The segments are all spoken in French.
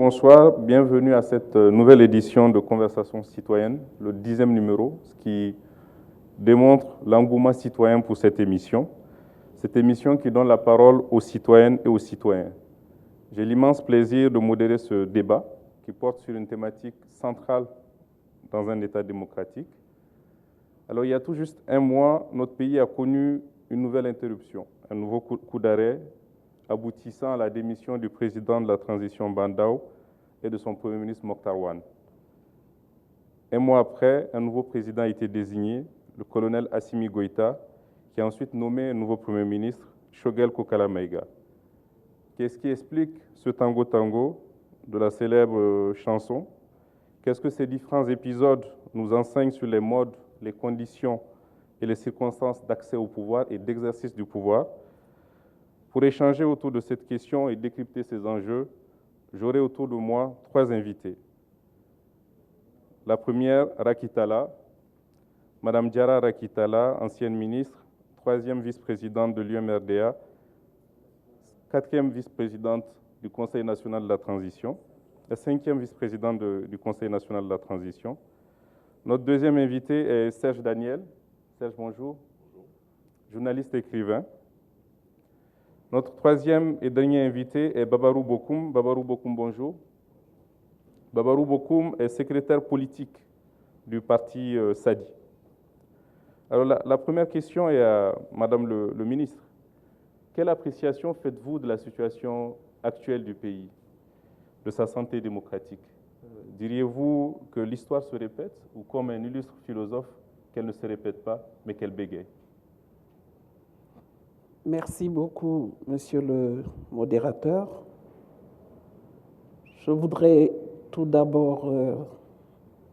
bonsoir, bienvenue à cette nouvelle édition de Conversation citoyenne, le 10e numéro, ce qui démontre l'engouement citoyen pour cette émission qui donne la parole aux citoyennes et aux citoyens. J'ai l'immense plaisir de modérer ce débat qui porte sur une thématique centrale dans un État démocratique. Alors, il y a tout juste un mois, notre pays a connu une nouvelle interruption, un nouveau coup d'arrêt aboutissant à la démission du président de la transition Bandao et de son premier ministre Mokhtar Wane. Un mois après, un nouveau président a été désigné, le colonel Assimi Goïta, qui a ensuite nommé un nouveau premier ministre, Choguel Kokala Maïga. Qu'est-ce qui explique ce tango-tango de la célèbre chanson? Qu'est-ce que ces différents épisodes nous enseignent sur les modes, les conditions et les circonstances d'accès au pouvoir et d'exercice du pouvoir? Pour échanger autour de cette question et décrypter ces enjeux, j'aurai autour de moi 3 invités. La première, Rakitala, Madame Diarra Rakitala, ancienne ministre, 3e vice-présidente de l'UMRDA, 4e vice-présidente du Conseil national de la transition, la 5e vice-présidente du Conseil national de la transition. Notre deuxième invité est Serge Daniel. Serge, bonjour. Bonjour. Journaliste et écrivain. Notre troisième et dernier invité est Babarou Bokoum. Babarou Bokoum, bonjour. Babarou Bokoum est secrétaire politique du parti SADI. Alors la première question est à Madame le ministre. Quelle appréciation faites-vous de la situation actuelle du pays, de sa santé démocratique? Diriez-vous que l'histoire se répète ou, comme un illustre philosophe, qu'elle ne se répète pas, mais qu'elle bégaye? Merci beaucoup, Monsieur le modérateur. Je voudrais tout d'abord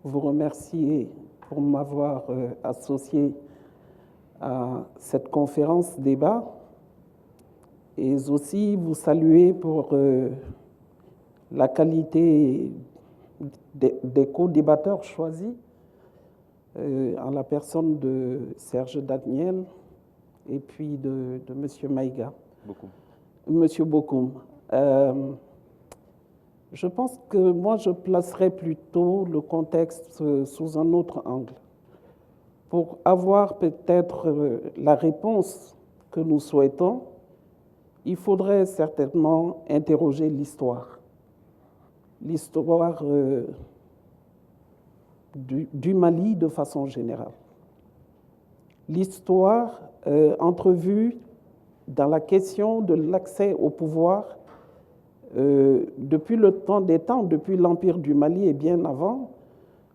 vous remercier pour m'avoir associé à cette conférence débat et aussi vous saluer pour la qualité des co-débatteurs choisis en la personne de Serge Daniel et puis de M. Maïga. Monsieur Bokoum. Je pense que moi, je placerais plutôt le contexte sous un autre angle. Pour avoir peut-être la réponse que nous souhaitons, il faudrait certainement interroger l'histoire. L'histoire du Mali de façon générale. L'histoire entrevue dans la question de l'accès au pouvoir depuis le temps des temps, depuis l'Empire du Mali et bien avant,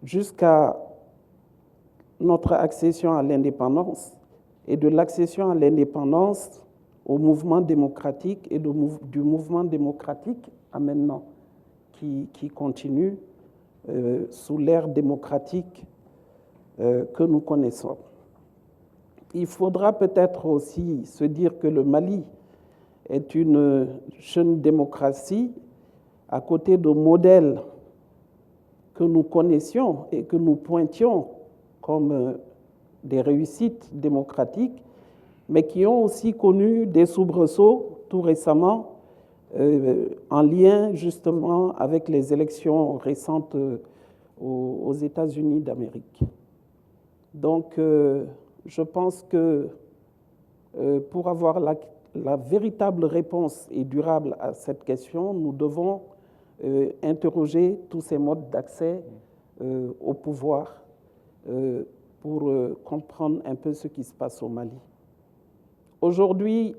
jusqu'à notre accession à l'indépendance et de l'accession à l'indépendance au mouvement démocratique et du mouvement démocratique à maintenant, qui continue sous l'ère démocratique que nous connaissons. Il faudra peut-être aussi se dire que le Mali est une jeune démocratie à côté de modèles que nous connaissions et que nous pointions comme des réussites démocratiques, mais qui ont aussi connu des soubresauts tout récemment en lien justement avec les élections récentes aux États-Unis d'Amérique. Donc, je pense que pour avoir la véritable réponse et durable à cette question, nous devons interroger tous ces modes d'accès au pouvoir pour comprendre un peu ce qui se passe au Mali. Aujourd'hui,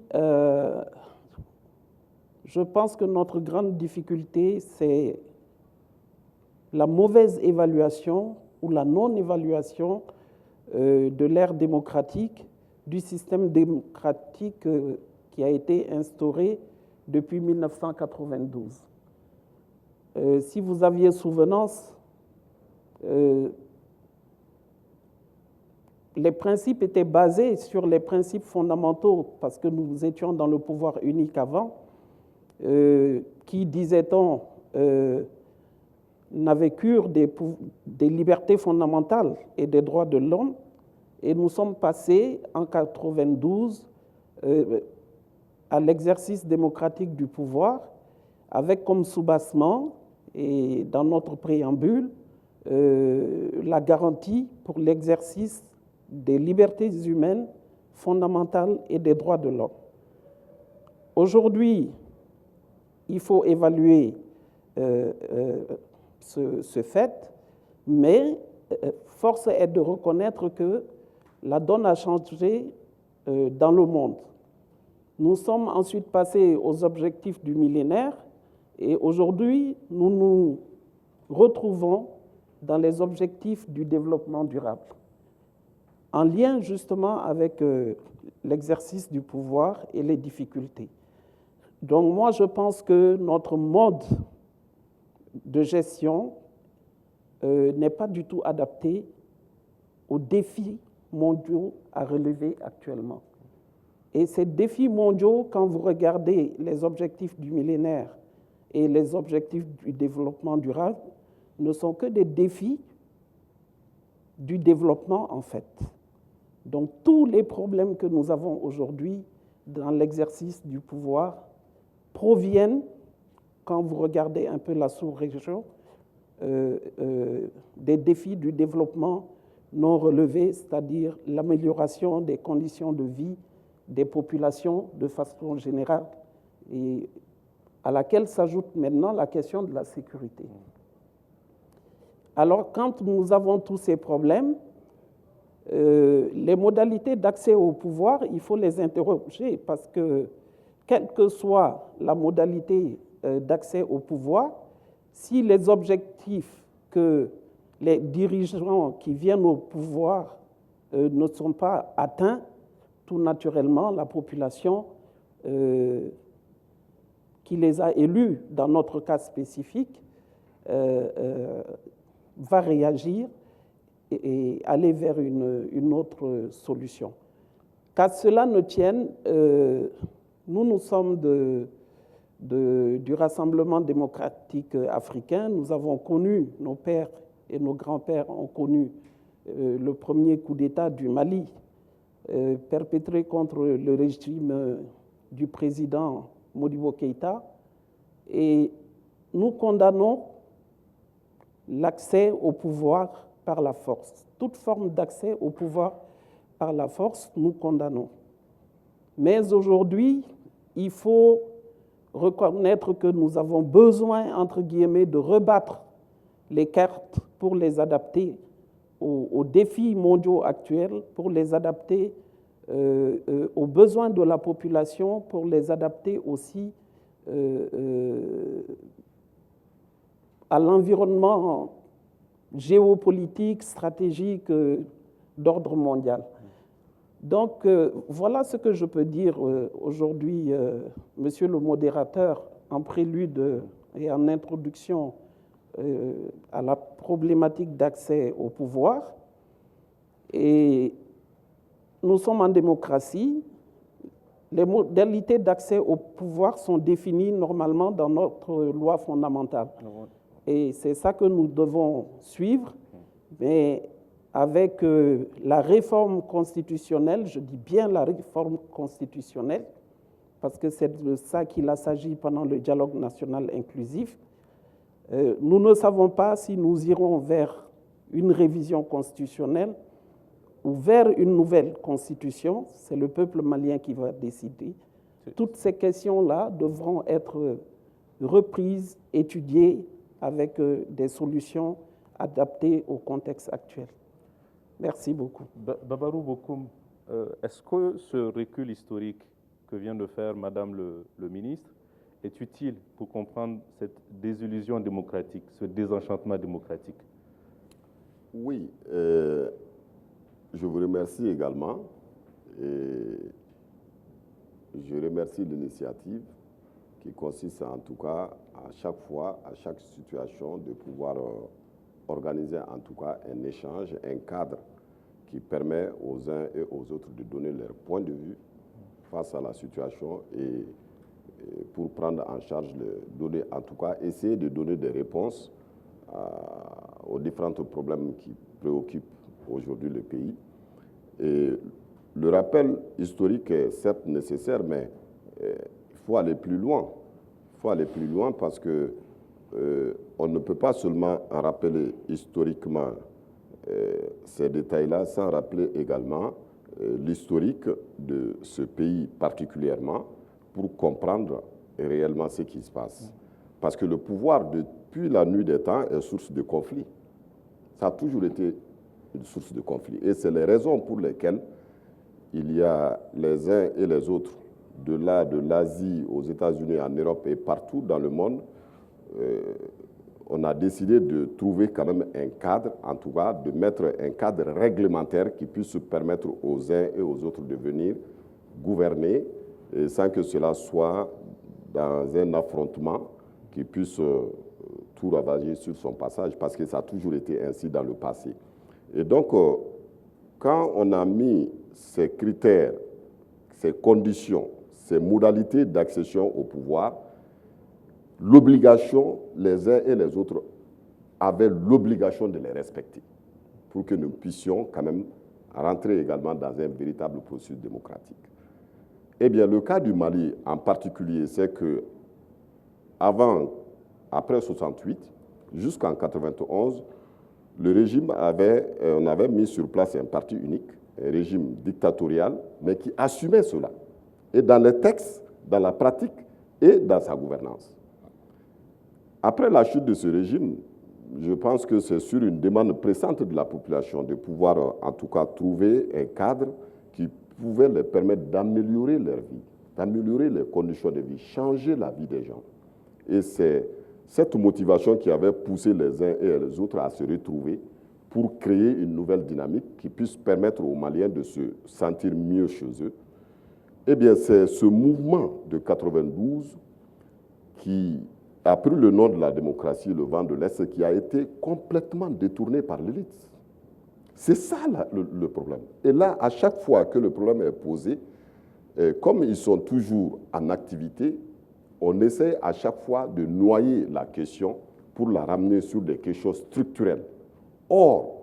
je pense que notre grande difficulté, c'est la mauvaise évaluation ou la non-évaluation de l'ère démocratique, du système démocratique qui a été instauré depuis 1992. Si vous aviez souvenance, les principes étaient basés sur les principes fondamentaux, parce que nous étions dans le pouvoir unique avant, qui, disait-on, n'avait cure des libertés fondamentales et des droits de l'homme. Et nous sommes passés en 1992 à l'exercice démocratique du pouvoir, avec comme soubassement et dans notre préambule la garantie pour l'exercice des libertés humaines fondamentales et des droits de l'homme. Aujourd'hui, il faut évaluer ce fait, mais force est de reconnaître que la donne a changé dans le monde. Nous sommes ensuite passés aux objectifs du millénaire et aujourd'hui, nous nous retrouvons dans les objectifs du développement durable, en lien justement avec l'exercice du pouvoir et les difficultés. Donc moi, je pense que notre mode de gestion n'est pas du tout adapté aux défis mondiaux à relever actuellement. Et ces défis mondiaux, quand vous regardez les objectifs du millénaire et les objectifs du développement durable, ne sont que des défis du développement en fait. Donc tous les problèmes que nous avons aujourd'hui dans l'exercice du pouvoir proviennent, quand vous regardez un peu la sous-région, des défis du développement non relevés, c'est-à-dire l'amélioration des conditions de vie des populations de façon générale, et à laquelle s'ajoute maintenant la question de la sécurité. Alors, quand nous avons tous ces problèmes, les modalités d'accès au pouvoir, il faut les interroger parce que, quelle que soit la modalité d'accès au pouvoir, si les objectifs que les dirigeants qui viennent au pouvoir ne sont pas atteints, tout naturellement, la population qui les a élus, dans notre cas spécifique, va réagir et aller vers une autre solution. Qu'à cela ne tienne, nous sommes du Rassemblement démocratique africain. Nous avons connu, nos pères et nos grands-pères ont connu le premier coup d'État du Mali, perpétré contre le régime du président Modibo Keïta. Et nous condamnons l'accès au pouvoir par la force. Toute forme d'accès au pouvoir par la force, nous condamnons. Mais aujourd'hui, il faut reconnaître que nous avons besoin, entre guillemets, de rebattre les cartes pour les adapter aux défis mondiaux actuels, pour les adapter aux besoins de la population, pour les adapter aussi à l'environnement géopolitique, stratégique d'ordre mondial. Donc, voilà ce que je peux dire aujourd'hui, monsieur le modérateur, en prélude et en introduction à la problématique d'accès au pouvoir. Et nous sommes en démocratie. Les modalités d'accès au pouvoir sont définies normalement dans notre loi fondamentale. Et c'est ça que nous devons suivre. Mais avec la réforme constitutionnelle, je dis bien la réforme constitutionnelle, parce que c'est de ça qu'il a s'agit pendant le dialogue national inclusif, nous ne savons pas si nous irons vers une révision constitutionnelle ou vers une nouvelle constitution. C'est le peuple malien qui va décider. Toutes ces questions-là devront être reprises, étudiées avec des solutions adaptées au contexte actuel. Merci beaucoup. Babarou Bokoum, est-ce que ce recul historique que vient de faire Madame le ministre est utile pour comprendre cette désillusion démocratique, ce désenchantement démocratique? Oui, je vous remercie également. Et je remercie l'initiative qui consiste en tout cas à chaque fois, à chaque situation, de pouvoir organiser en tout cas un échange, un cadre qui permet aux uns et aux autres de donner leur point de vue face à la situation et pour prendre en charge, donner, en tout cas essayer de donner des réponses aux différents problèmes qui préoccupent aujourd'hui le pays. Et le rappel historique est certes nécessaire, mais il faut aller plus loin. Il faut aller plus loin parce que on ne peut pas seulement rappeler historiquement ces détails-là sans rappeler également l'historique de ce pays particulièrement pour comprendre réellement ce qui se passe. Parce que le pouvoir, depuis la nuit des temps, est source de conflit. Ça a toujours été une source de conflit. Et c'est les raisons pour lesquelles il y a les uns et les autres, de l'Asie aux États-Unis, en Europe et partout dans le monde, on a décidé de trouver quand même un cadre, en tout cas de mettre un cadre réglementaire qui puisse permettre aux uns et aux autres de venir gouverner sans que cela soit dans un affrontement qui puisse tout ravager sur son passage, parce que ça a toujours été ainsi dans le passé. Et donc, quand on a mis ces critères, ces conditions, ces modalités d'accession au pouvoir, l'obligation, les uns et les autres avaient l'obligation de les respecter pour que nous puissions quand même rentrer également dans un véritable processus démocratique. Eh bien, le cas du Mali en particulier, c'est que après 68, jusqu'en 91, le régime on avait mis sur place un parti unique, un régime dictatorial, mais qui assumait cela, et dans les textes, dans la pratique et dans sa gouvernance. Après la chute de ce régime, je pense que c'est sur une demande pressante de la population de pouvoir, en tout cas, trouver un cadre qui pouvait leur permettre d'améliorer leur vie, d'améliorer les conditions de vie, changer la vie des gens. Et c'est cette motivation qui avait poussé les uns et les autres à se retrouver pour créer une nouvelle dynamique qui puisse permettre aux Maliens de se sentir mieux chez eux. Eh bien, c'est ce mouvement de 92 qui a pris le nom de la démocratie, le vent de l'Est, qui a été complètement détourné par l'élite. C'est ça le problème. Et là, à chaque fois que le problème est posé, comme ils sont toujours en activité, on essaie à chaque fois de noyer la question pour la ramener sur des questions structurelles. Or,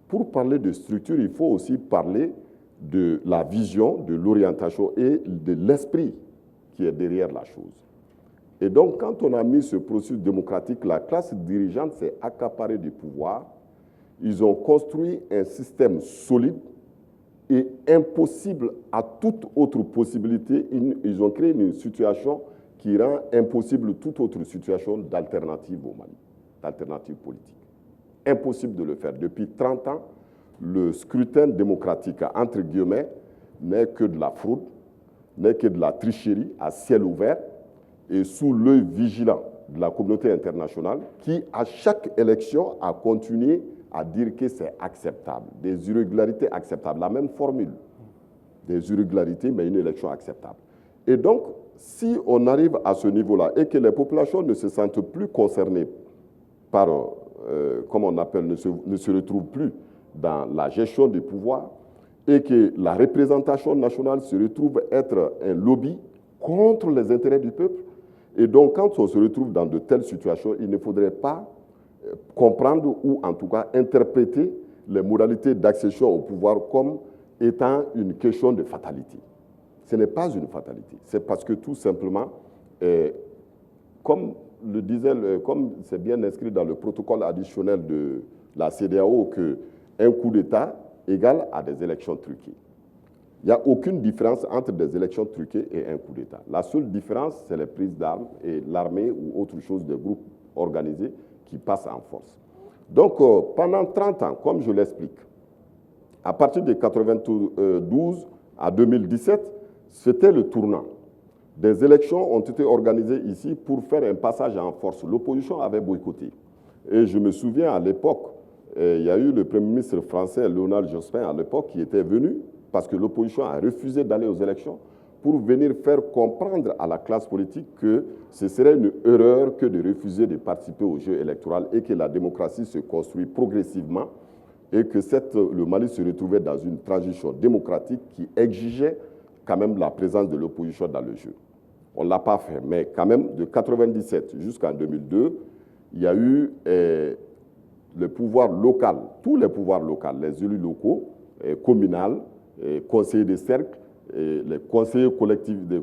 pour parler de structure, il faut aussi parler de la vision, de l'orientation et de l'esprit qui est derrière la chose. Et donc, quand on a mis ce processus démocratique, la classe dirigeante s'est accaparée du pouvoir. Ils ont construit un système solide et impossible à toute autre possibilité. Ils ont créé une situation qui rend impossible toute autre situation d'alternative au Mali, d'alternative politique. Impossible de le faire. Depuis 30 ans, le scrutin démocratique, entre guillemets, n'est que de la fraude, n'est que de la tricherie à ciel ouvert et sous l'œil vigilant de la communauté internationale qui, à chaque élection, a continué à dire que c'est acceptable, des irrégularités acceptables, la même formule, des irrégularités, mais une élection acceptable. Et donc, si on arrive à ce niveau-là et que les populations ne se sentent plus concernées par, comme on appelle, ne se retrouvent plus dans la gestion du pouvoir et que la représentation nationale se retrouve être un lobby contre les intérêts du peuple, et donc quand on se retrouve dans de telles situations, il ne faudrait pas comprendre ou en tout cas interpréter les modalités d'accession au pouvoir comme étant une question de fatalité. Ce n'est pas une fatalité. C'est parce que tout simplement, comme c'est bien inscrit dans le protocole additionnel de la CEDEAO, qu'un coup d'État égale à des élections truquées. Il n'y a aucune différence entre des élections truquées et un coup d'État. La seule différence, c'est les prises d'armes et l'armée ou autre chose, des groupes organisés qui passent en force. Donc, pendant 30 ans, comme je l'explique, à partir de 1992 à 2017, c'était le tournant. Des élections ont été organisées ici pour faire un passage en force. L'opposition avait boycotté. Et je me souviens à l'époque, il y a eu le Premier ministre français, Léonard Jospin, à l'époque, qui était venu parce que l'opposition a refusé d'aller aux élections pour venir faire comprendre à la classe politique que ce serait une erreur que de refuser de participer au jeu électoral et que la démocratie se construit progressivement et que le Mali se retrouvait dans une transition démocratique qui exigeait quand même la présence de l'opposition dans le jeu. On ne l'a pas fait, mais quand même, de 1997 jusqu'en 2002, il y a eu le pouvoir local, tous les pouvoirs locaux, les élus locaux, communaux, conseillers de cercle, les conseillers collectifs, le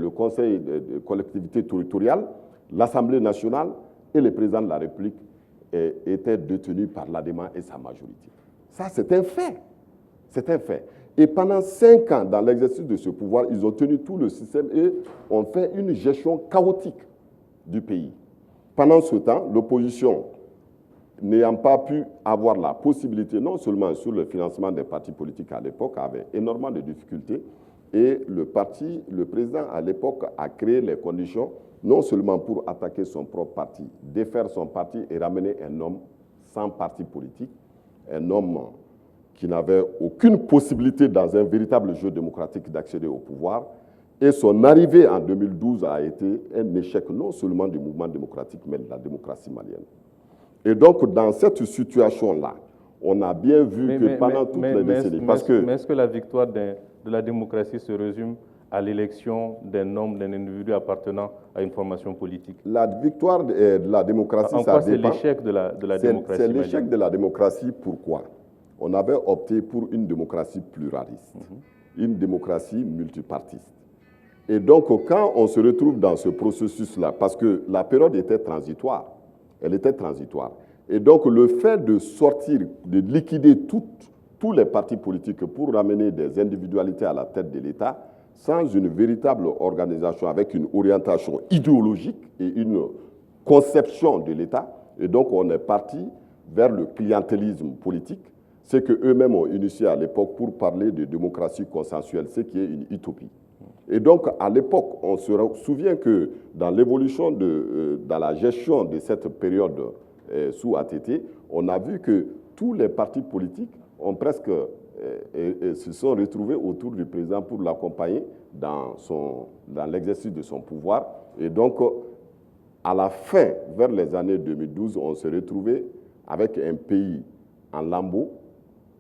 conseil de collectivité territoriale, l'Assemblée nationale, et le président de la République était détenu par l'ADEMA et sa majorité. Ça, c'est un fait. C'est un fait. Et pendant 5 ans, dans l'exercice de ce pouvoir, ils ont tenu tout le système et ont fait une gestion chaotique du pays. Pendant ce temps, l'opposition, n'ayant pas pu avoir la possibilité, non seulement sur le financement des partis politiques à l'époque, avait énormément de difficultés, et le président à l'époque a créé les conditions, non seulement pour attaquer son propre parti, défaire son parti et ramener un homme sans parti politique, un homme qui n'avait aucune possibilité dans un véritable jeu démocratique d'accéder au pouvoir. Et son arrivée en 2012 a été un échec non seulement du mouvement démocratique, mais de la démocratie malienne. Et donc, dans cette situation-là, on a bien vu que pendant toutes les décennies... Mais est-ce que la victoire de la démocratie se résume à l'élection d'un homme, d'un individu appartenant à une formation politique? La victoire de la démocratie, en quoi c'est l'échec de la démocratie? C'est l'échec de la démocratie. Pourquoi? On avait opté pour une démocratie pluraliste, une démocratie multipartiste. Et donc, quand on se retrouve dans ce processus-là, parce que la période était transitoire, elle était transitoire. Et donc, le fait de sortir, de liquider tous les partis politiques pour ramener des individualités à la tête de l'État, sans une véritable organisation, avec une orientation idéologique et une conception de l'État, et donc on est parti vers le clientélisme politique, ce qu'eux-mêmes ont initié à l'époque pour parler de démocratie consensuelle, ce qui est une utopie. Et donc, à l'époque, on se souvient que dans l'évolution, dans la gestion de cette période sous ATT, on a vu que tous les partis politiques ont presque se sont retrouvés autour du président pour l'accompagner dans l'exercice de son pouvoir. Et donc, à la fin, vers les années 2012, on s'est retrouvé avec un pays en lambeaux.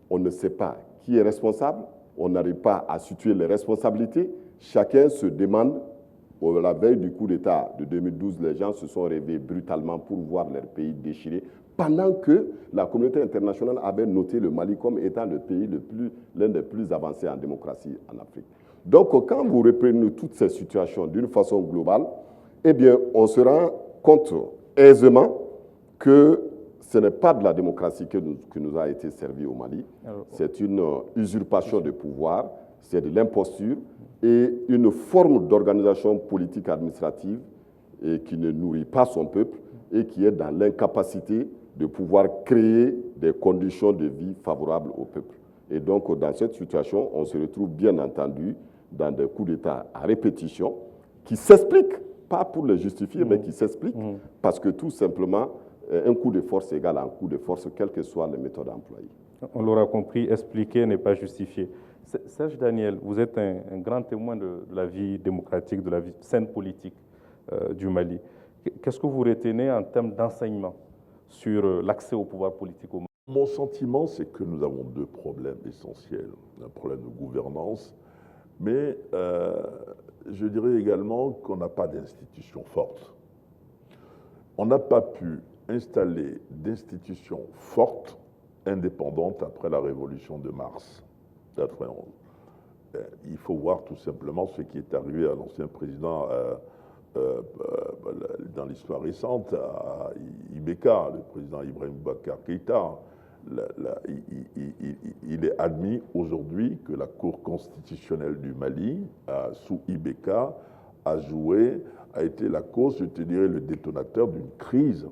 On ne sait pas qui est responsable, on n'arrive pas à situer les responsabilités. Chacun se demande, la veille du coup d'État de 2012, les gens se sont réveillés brutalement pour voir leur pays déchiré, pendant que la communauté internationale avait noté le Mali comme étant le pays l'un des plus avancés en démocratie en Afrique. Donc, quand vous reprenez toutes ces situations d'une façon globale, eh bien, on se rend compte aisément que ce n'est pas de la démocratie qui nous a été servie au Mali. C'est une usurpation de pouvoir, c'est de l'imposture et une forme d'organisation politique administrative qui ne nourrit pas son peuple et qui est dans l'incapacité de pouvoir créer des conditions de vie favorables au peuple. Et donc, dans cette situation, on se retrouve bien entendu dans des coups d'État à répétition qui s'expliquent, pas pour les justifier, mais qui s'expliquent parce que tout simplement, un coup de force égale un coup de force, quelles que soient les méthodes employées. On l'aura compris, expliquer n'est pas justifier. Serge Daniel, vous êtes un grand témoin de la vie démocratique, de la vie saine politique du Mali. Qu'est-ce que vous retenez en termes d'enseignement sur l'accès au pouvoir politique au Mali? Mon sentiment, c'est que nous avons 2 problèmes essentiels. Un problème de gouvernance, mais je dirais également qu'on n'a pas d'institutions fortes. On n'a pas pu installer d'institutions fortes, indépendantes après la révolution de mars 1991. Il faut voir tout simplement ce qui est arrivé à l'ancien président dans l'histoire récente, à Ibeka, le président Ibrahim Boubacar Keïta. Il est admis aujourd'hui que la Cour constitutionnelle du Mali, sous Ibeka, a été la cause, je te dirais, le détonateur d'une crise.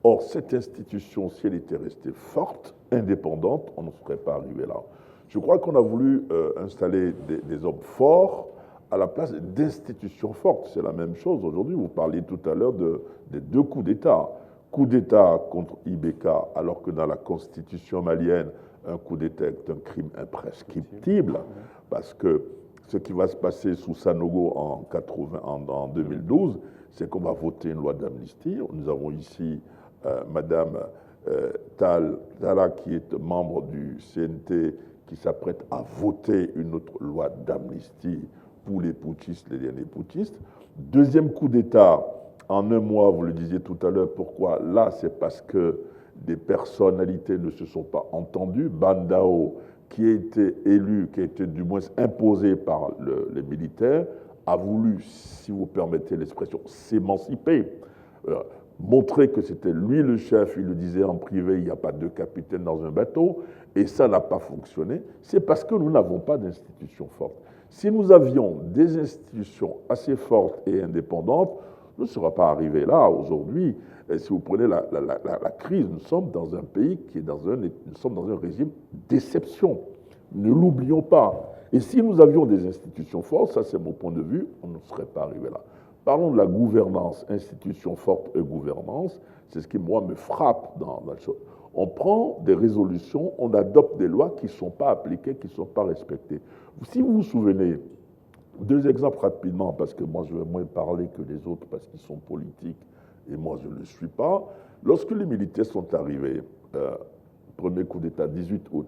Or, cette institution, si elle était restée forte, indépendante, on ne serait pas arrivé là. Je crois qu'on a voulu installer des hommes forts à la place d'institutions fortes. C'est la même chose aujourd'hui. Vous parliez tout à l'heure des 2 coups d'État. Coup d'État contre Ibeka, alors que dans la constitution malienne, un coup d'État est un crime imprescriptible, parce que ce qui va se passer sous Sanogo en 2012, c'est qu'on va voter une loi d'amnistie. Nous avons ici Madame Tala, qui est membre du CNT, qui s'apprête à voter une autre loi d'amnistie pour les putschistes, les derniers putschistes. 2e coup d'État, en 1 mois, vous le disiez tout à l'heure, pourquoi? Là, c'est parce que des personnalités ne se sont pas entendues. Bandao, qui a été élu, qui a été du moins imposé par les militaires, a voulu, si vous permettez l'expression, s'émanciper. montrer que c'était lui le chef, il le disait en privé, il n'y a pas deux capitaines dans un bateau, et ça n'a pas fonctionné, c'est parce que nous n'avons pas d'institutions fortes. Si nous avions des institutions assez fortes et indépendantes, nous ne serions pas arrivés là aujourd'hui. Et si vous prenez la crise, nous sommes dans un pays qui est nous sommes dans un régime d'exception. Ne l'oublions pas. Et si nous avions des institutions fortes, ça c'est mon point de vue, on ne serait pas arrivé là. Parlons de la gouvernance, institutions fortes et gouvernance, c'est ce qui, moi, me frappe dans la chose. On prend des résolutions, on adopte des lois qui ne sont pas appliquées, qui ne sont pas respectées. Si vous vous souvenez, deux exemples rapidement, parce que moi je vais moins parler que les autres parce qu'ils sont politiques et moi je ne le suis pas. Lorsque les militaires sont arrivés, premier coup d'État, 18 août,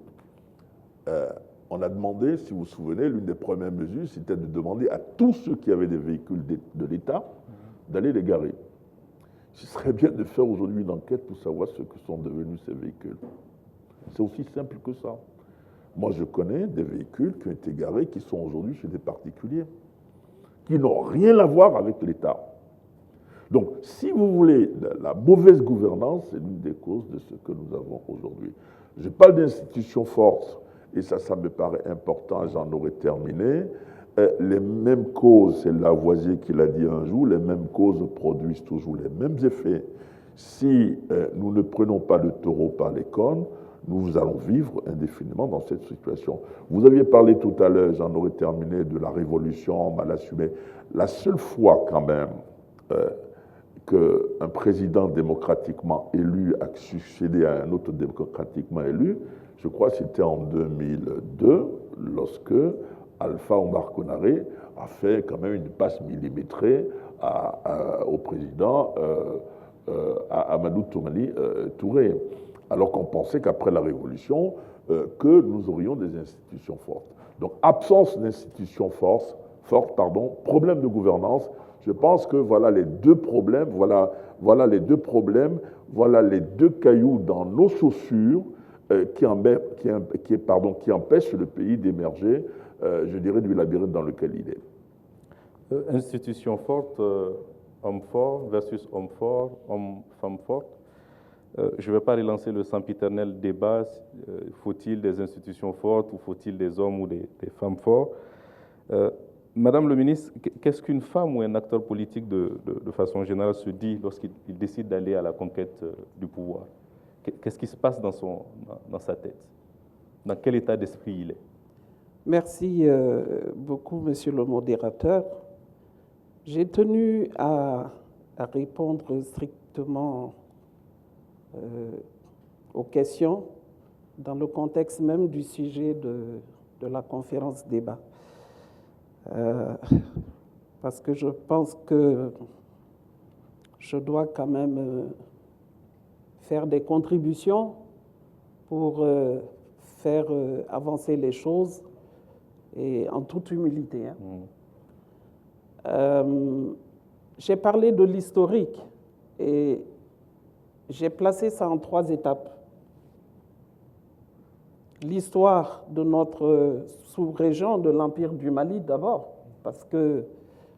on a demandé, si vous vous souvenez, l'une des premières mesures, c'était de demander à tous ceux qui avaient des véhicules de l'État d'aller les garer. Ce serait bien de faire aujourd'hui une enquête pour savoir ce que sont devenus ces véhicules. C'est aussi simple que ça. Moi, je connais des véhicules qui ont été garés, qui sont aujourd'hui chez des particuliers, qui n'ont rien à voir avec l'État. Donc, si vous voulez, la mauvaise gouvernance, c'est l'une des causes de ce que nous avons aujourd'hui. Je parle d'institutions fortes, et ça me paraît important, j'en aurais terminé. Les mêmes causes, c'est Lavoisier qui l'a dit un jour, les mêmes causes produisent toujours les mêmes effets. Si nous ne prenons pas le taureau par les cornes, nous allons vivre indéfiniment dans cette situation. Vous aviez parlé tout à l'heure, j'en aurais terminé, de la révolution mal assumée. La seule fois quand même qu'un président démocratiquement élu a succédé à un autre démocratiquement élu, je crois que c'était en 2002, lorsque Alpha Omar Konaré a fait quand même une passe millimétrée au président Amadou Touré, alors qu'on pensait qu'après la Révolution, que nous aurions des institutions fortes. Donc, absence d'institutions fortes, problème de gouvernance. Je pense que voilà les deux problèmes, voilà les deux cailloux dans nos chaussures qui empêchent le pays d'émerger, je dirais, du labyrinthe dans lequel il est. Institution forte, homme fort versus homme fort, femme forte. Je ne vais pas relancer le sempiternel débat, faut-il des institutions fortes ou faut-il des hommes ou des femmes forts. Madame le ministre, qu'est-ce qu'une femme ou un acteur politique de façon générale se dit lorsqu'il décide d'aller à la conquête du pouvoir? Qu'est-ce qui se passe dans sa tête? Dans quel état d'esprit il est? Merci beaucoup, monsieur le modérateur. J'ai tenu à répondre strictement aux questions dans le contexte même du sujet de la conférence débat. Parce que je pense que je dois quand même faire des contributions pour faire avancer les choses et en toute humilité. J'ai parlé de l'historique et j'ai placé ça en 3 étapes. L'histoire de notre sous-région, de l'Empire du Mali d'abord, parce que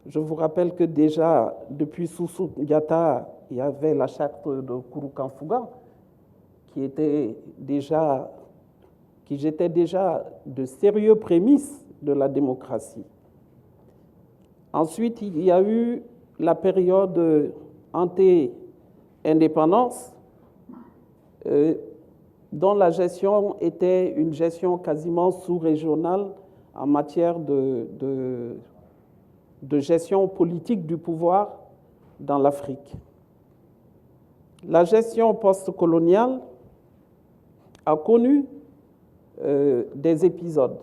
je vous rappelle que déjà, depuis Soussou Ngata, il y avait la charte de Kouroukanfouga, qui était déjà de sérieux prémices de la démocratie. Ensuite, il y a eu la période anté-indépendance, dont la gestion était une gestion quasiment sous-régionale en matière de gestion politique du pouvoir dans l'Afrique. La gestion post-coloniale a connu des épisodes.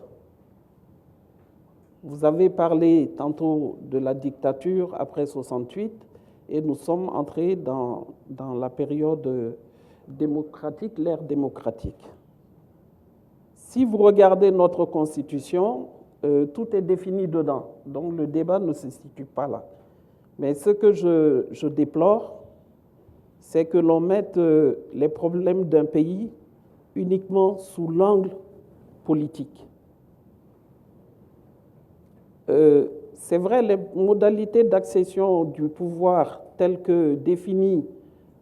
Vous avez parlé tantôt de la dictature après 68 et nous sommes entrés dans la période démocratique, l'ère démocratique. Si vous regardez notre Constitution, tout est défini dedans, donc le débat ne se situe pas là. Mais ce que je déplore, c'est que l'on mette les problèmes d'un pays uniquement sous l'angle politique. C'est vrai, les modalités d'accession du pouvoir tels que définis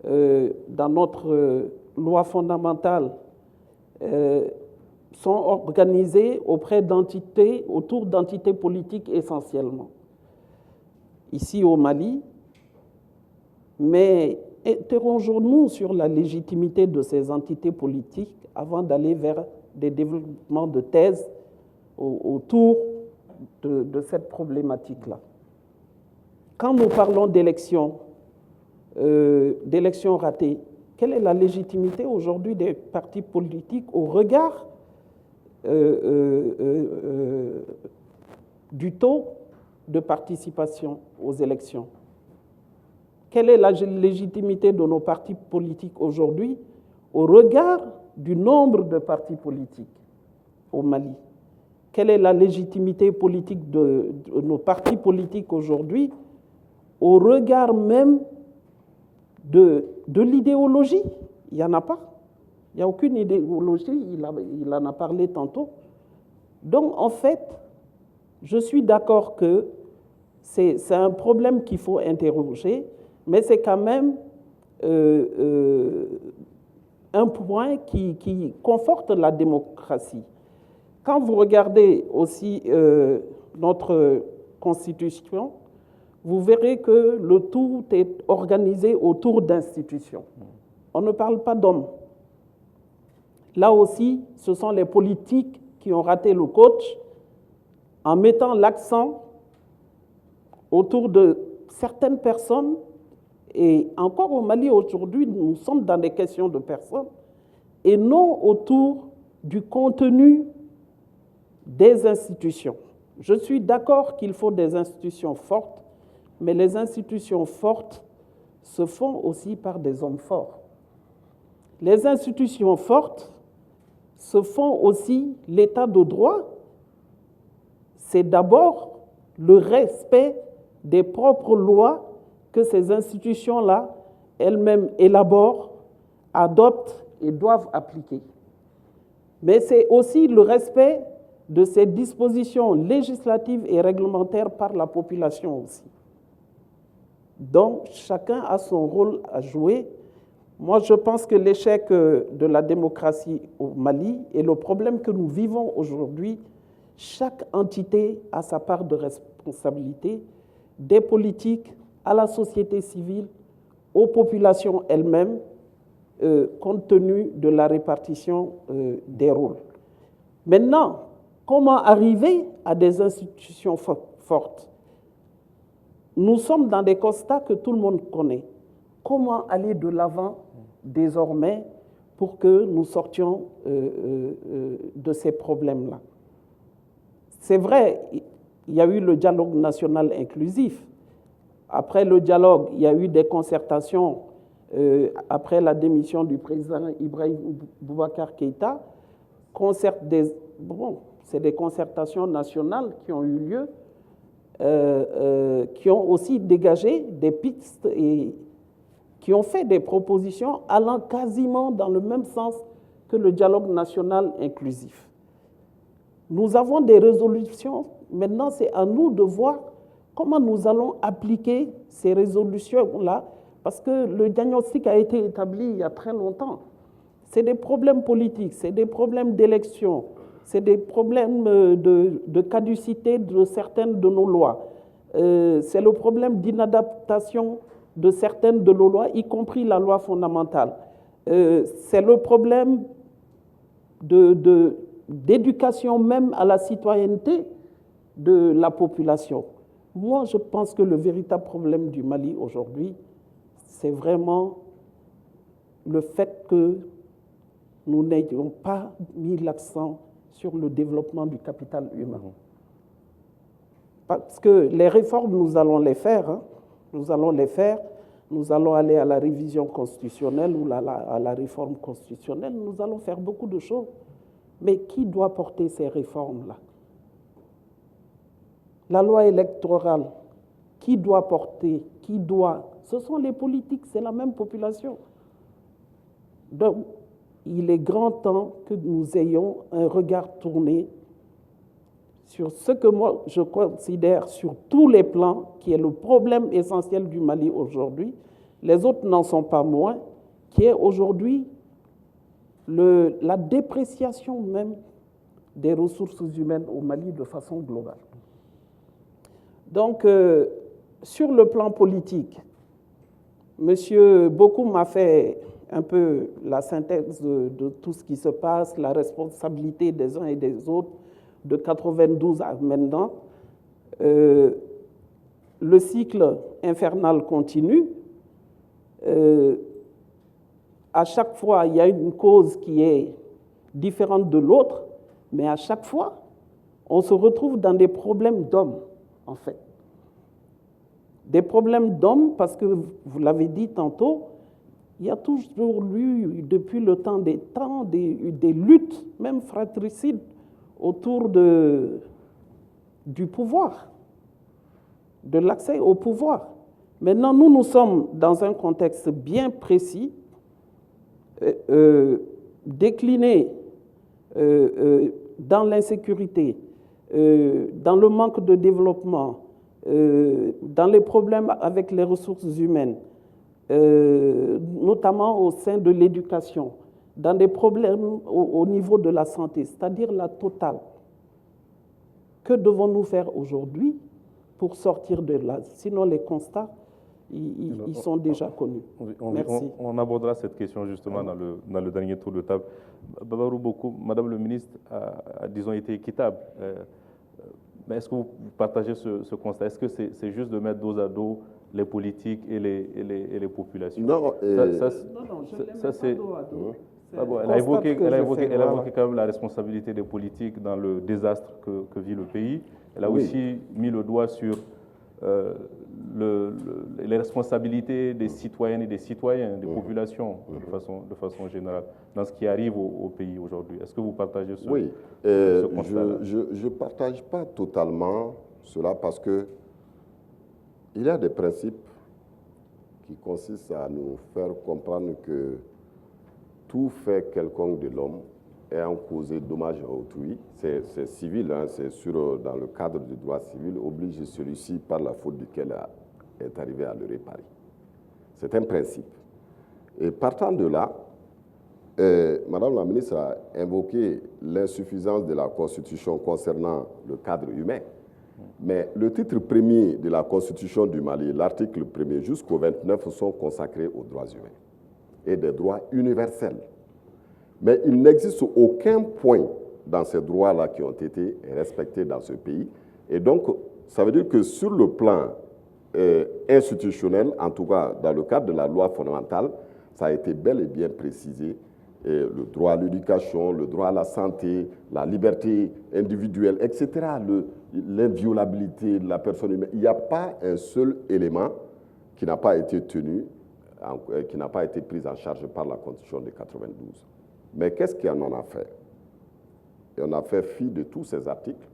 dans notre loi fondamentale sont organisés autour d'entités politiques essentiellement. Ici au Mali, mais interrogeons-nous sur la légitimité de ces entités politiques avant d'aller vers des développements de thèses autour de cette problématique-là. Quand nous parlons d'élections ratées, quelle est la légitimité aujourd'hui des partis politiques au regard du taux de participation aux élections? Quelle est la légitimité de nos partis politiques aujourd'hui au regard du nombre de partis politiques au Mali? Quelle est la légitimité politique de nos partis politiques aujourd'hui au regard même de l'idéologie? Il n'y en a pas. Il n'y a aucune idéologie, il en a parlé tantôt. Donc, en fait, je suis d'accord que c'est un problème qu'il faut interroger, mais c'est quand même un point qui conforte la démocratie. Quand vous regardez aussi notre Constitution, vous verrez que le tout est organisé autour d'institutions. On ne parle pas d'hommes. Là aussi, ce sont les politiques qui ont raté le coach en mettant l'accent autour de certaines personnes. Et encore au Mali aujourd'hui, nous sommes dans des questions de personnes et non autour du contenu des institutions. Je suis d'accord qu'il faut des institutions fortes, mais les institutions fortes se font aussi par des hommes forts. Les institutions fortes se font aussi l'état de droit. C'est d'abord le respect des propres lois que ces institutions-là, elles-mêmes élaborent, adoptent et doivent appliquer. Mais c'est aussi le respect de ces dispositions législatives et réglementaires par la population aussi. Donc, chacun a son rôle à jouer. Moi, je pense que l'échec de la démocratie au Mali et le problème que nous vivons aujourd'hui, chaque entité a sa part de responsabilité, des politiques à la société civile, aux populations elles-mêmes, compte tenu de la répartition des rôles. Maintenant, comment arriver à des institutions fortes? Nous sommes dans des constats que tout le monde connaît. Comment aller de l'avant désormais pour que nous sortions de ces problèmes-là? C'est vrai, il y a eu le dialogue national inclusif. Après le dialogue, il y a eu des concertations après la démission du président Ibrahim Boubacar Keïta. C'est des concertations nationales qui ont eu lieu, qui ont aussi dégagé des pistes et qui ont fait des propositions allant quasiment dans le même sens que le dialogue national inclusif. Nous avons des résolutions. Maintenant, c'est à nous de voir comment nous allons appliquer ces résolutions-là, parce que le diagnostic a été établi il y a très longtemps. C'est des problèmes politiques, c'est des problèmes d'élection, c'est des problèmes de caducité de certaines de nos lois. C'est le problème d'inadaptation de certaines de nos lois, y compris la loi fondamentale. C'est le problème d'éducation même à la citoyenneté de la population. Moi, je pense que le véritable problème du Mali aujourd'hui, c'est vraiment le fait que nous n'ayons pas mis l'accent sur le développement du capital humain. Parce que les réformes, nous allons les faire. Nous allons les faire. Nous allons aller à la révision constitutionnelle ou à la réforme constitutionnelle. Nous allons faire beaucoup de choses. Mais qui doit porter ces réformes-là? La loi électorale, qui doit porter? Ce sont les politiques, c'est la même population. Donc, il est grand temps que nous ayons un regard tourné sur ce que moi je considère sur tous les plans qui est le problème essentiel du Mali aujourd'hui, les autres n'en sont pas moins, qui est aujourd'hui la dépréciation même des ressources humaines au Mali de façon globale. Donc, sur le plan politique, Monsieur Bokou m'a fait un peu la synthèse de tout ce qui se passe, la responsabilité des uns et des autres, de 92 à maintenant. Le cycle infernal continue. À chaque fois, il y a une cause qui est différente de l'autre, mais à chaque fois, on se retrouve dans des problèmes d'hommes, en fait. Des problèmes d'hommes, parce que, vous l'avez dit tantôt, il y a toujours eu, depuis le temps, des luttes, même fratricides, autour du pouvoir, de l'accès au pouvoir. Maintenant, nous sommes dans un contexte bien précis, décliné dans l'insécurité, dans le manque de développement, dans les problèmes avec les ressources humaines, notamment au sein de l'éducation, dans des problèmes au niveau de la santé, c'est-à-dire la totale. Que devons-nous faire aujourd'hui pour sortir de là? Sinon, les constats, ils sont déjà connus. Merci. On abordera cette question justement dans le dernier tour de table. Babarou Bokou, Madame le ministre a disons, été équitable. Mais est-ce que vous partagez ce constat? Est-ce que c'est juste de mettre dos à dos les politiques et les populations? Non, je ne les mets pas dos à dos. Elle a évoqué quand même la responsabilité des politiques dans le désastre que vit le pays. Elle a aussi mis le doigt sur les responsabilités des citoyennes et des citoyens, des populations de façon générale, dans ce qui arrive au pays aujourd'hui. Est-ce que vous partagez ce constat-là? Je ne partage pas totalement cela parce que il y a des principes qui consistent à nous faire comprendre que tout fait quelconque de l'homme ayant causé dommage à autrui, c'est civil, hein, c'est dans le cadre du droit civil, oblige celui-ci par la faute duquel est arrivé à le réparer. C'est un principe. Et partant de là, Madame la ministre a invoqué l'insuffisance de la Constitution concernant le cadre humain. Mais le titre premier de la Constitution du Mali, l'article 1er jusqu'au 29, sont consacrés aux droits humains et des droits universels. Mais il n'existe aucun point dans ces droits-là qui ont été respectés dans ce pays. Et donc, ça veut dire que sur le plan institutionnel, en tout cas dans le cadre de la loi fondamentale, ça a été bel et bien précisé. Le droit à l'éducation, le droit à la santé, la liberté individuelle, etc., l'inviolabilité de la personne humaine. Il n'y a pas un seul élément qui n'a pas été tenu, qui n'a pas été pris en charge par la Constitution de 92. Mais qu'est-ce qu'on en a fait? Et on a fait fi de tous ces articles.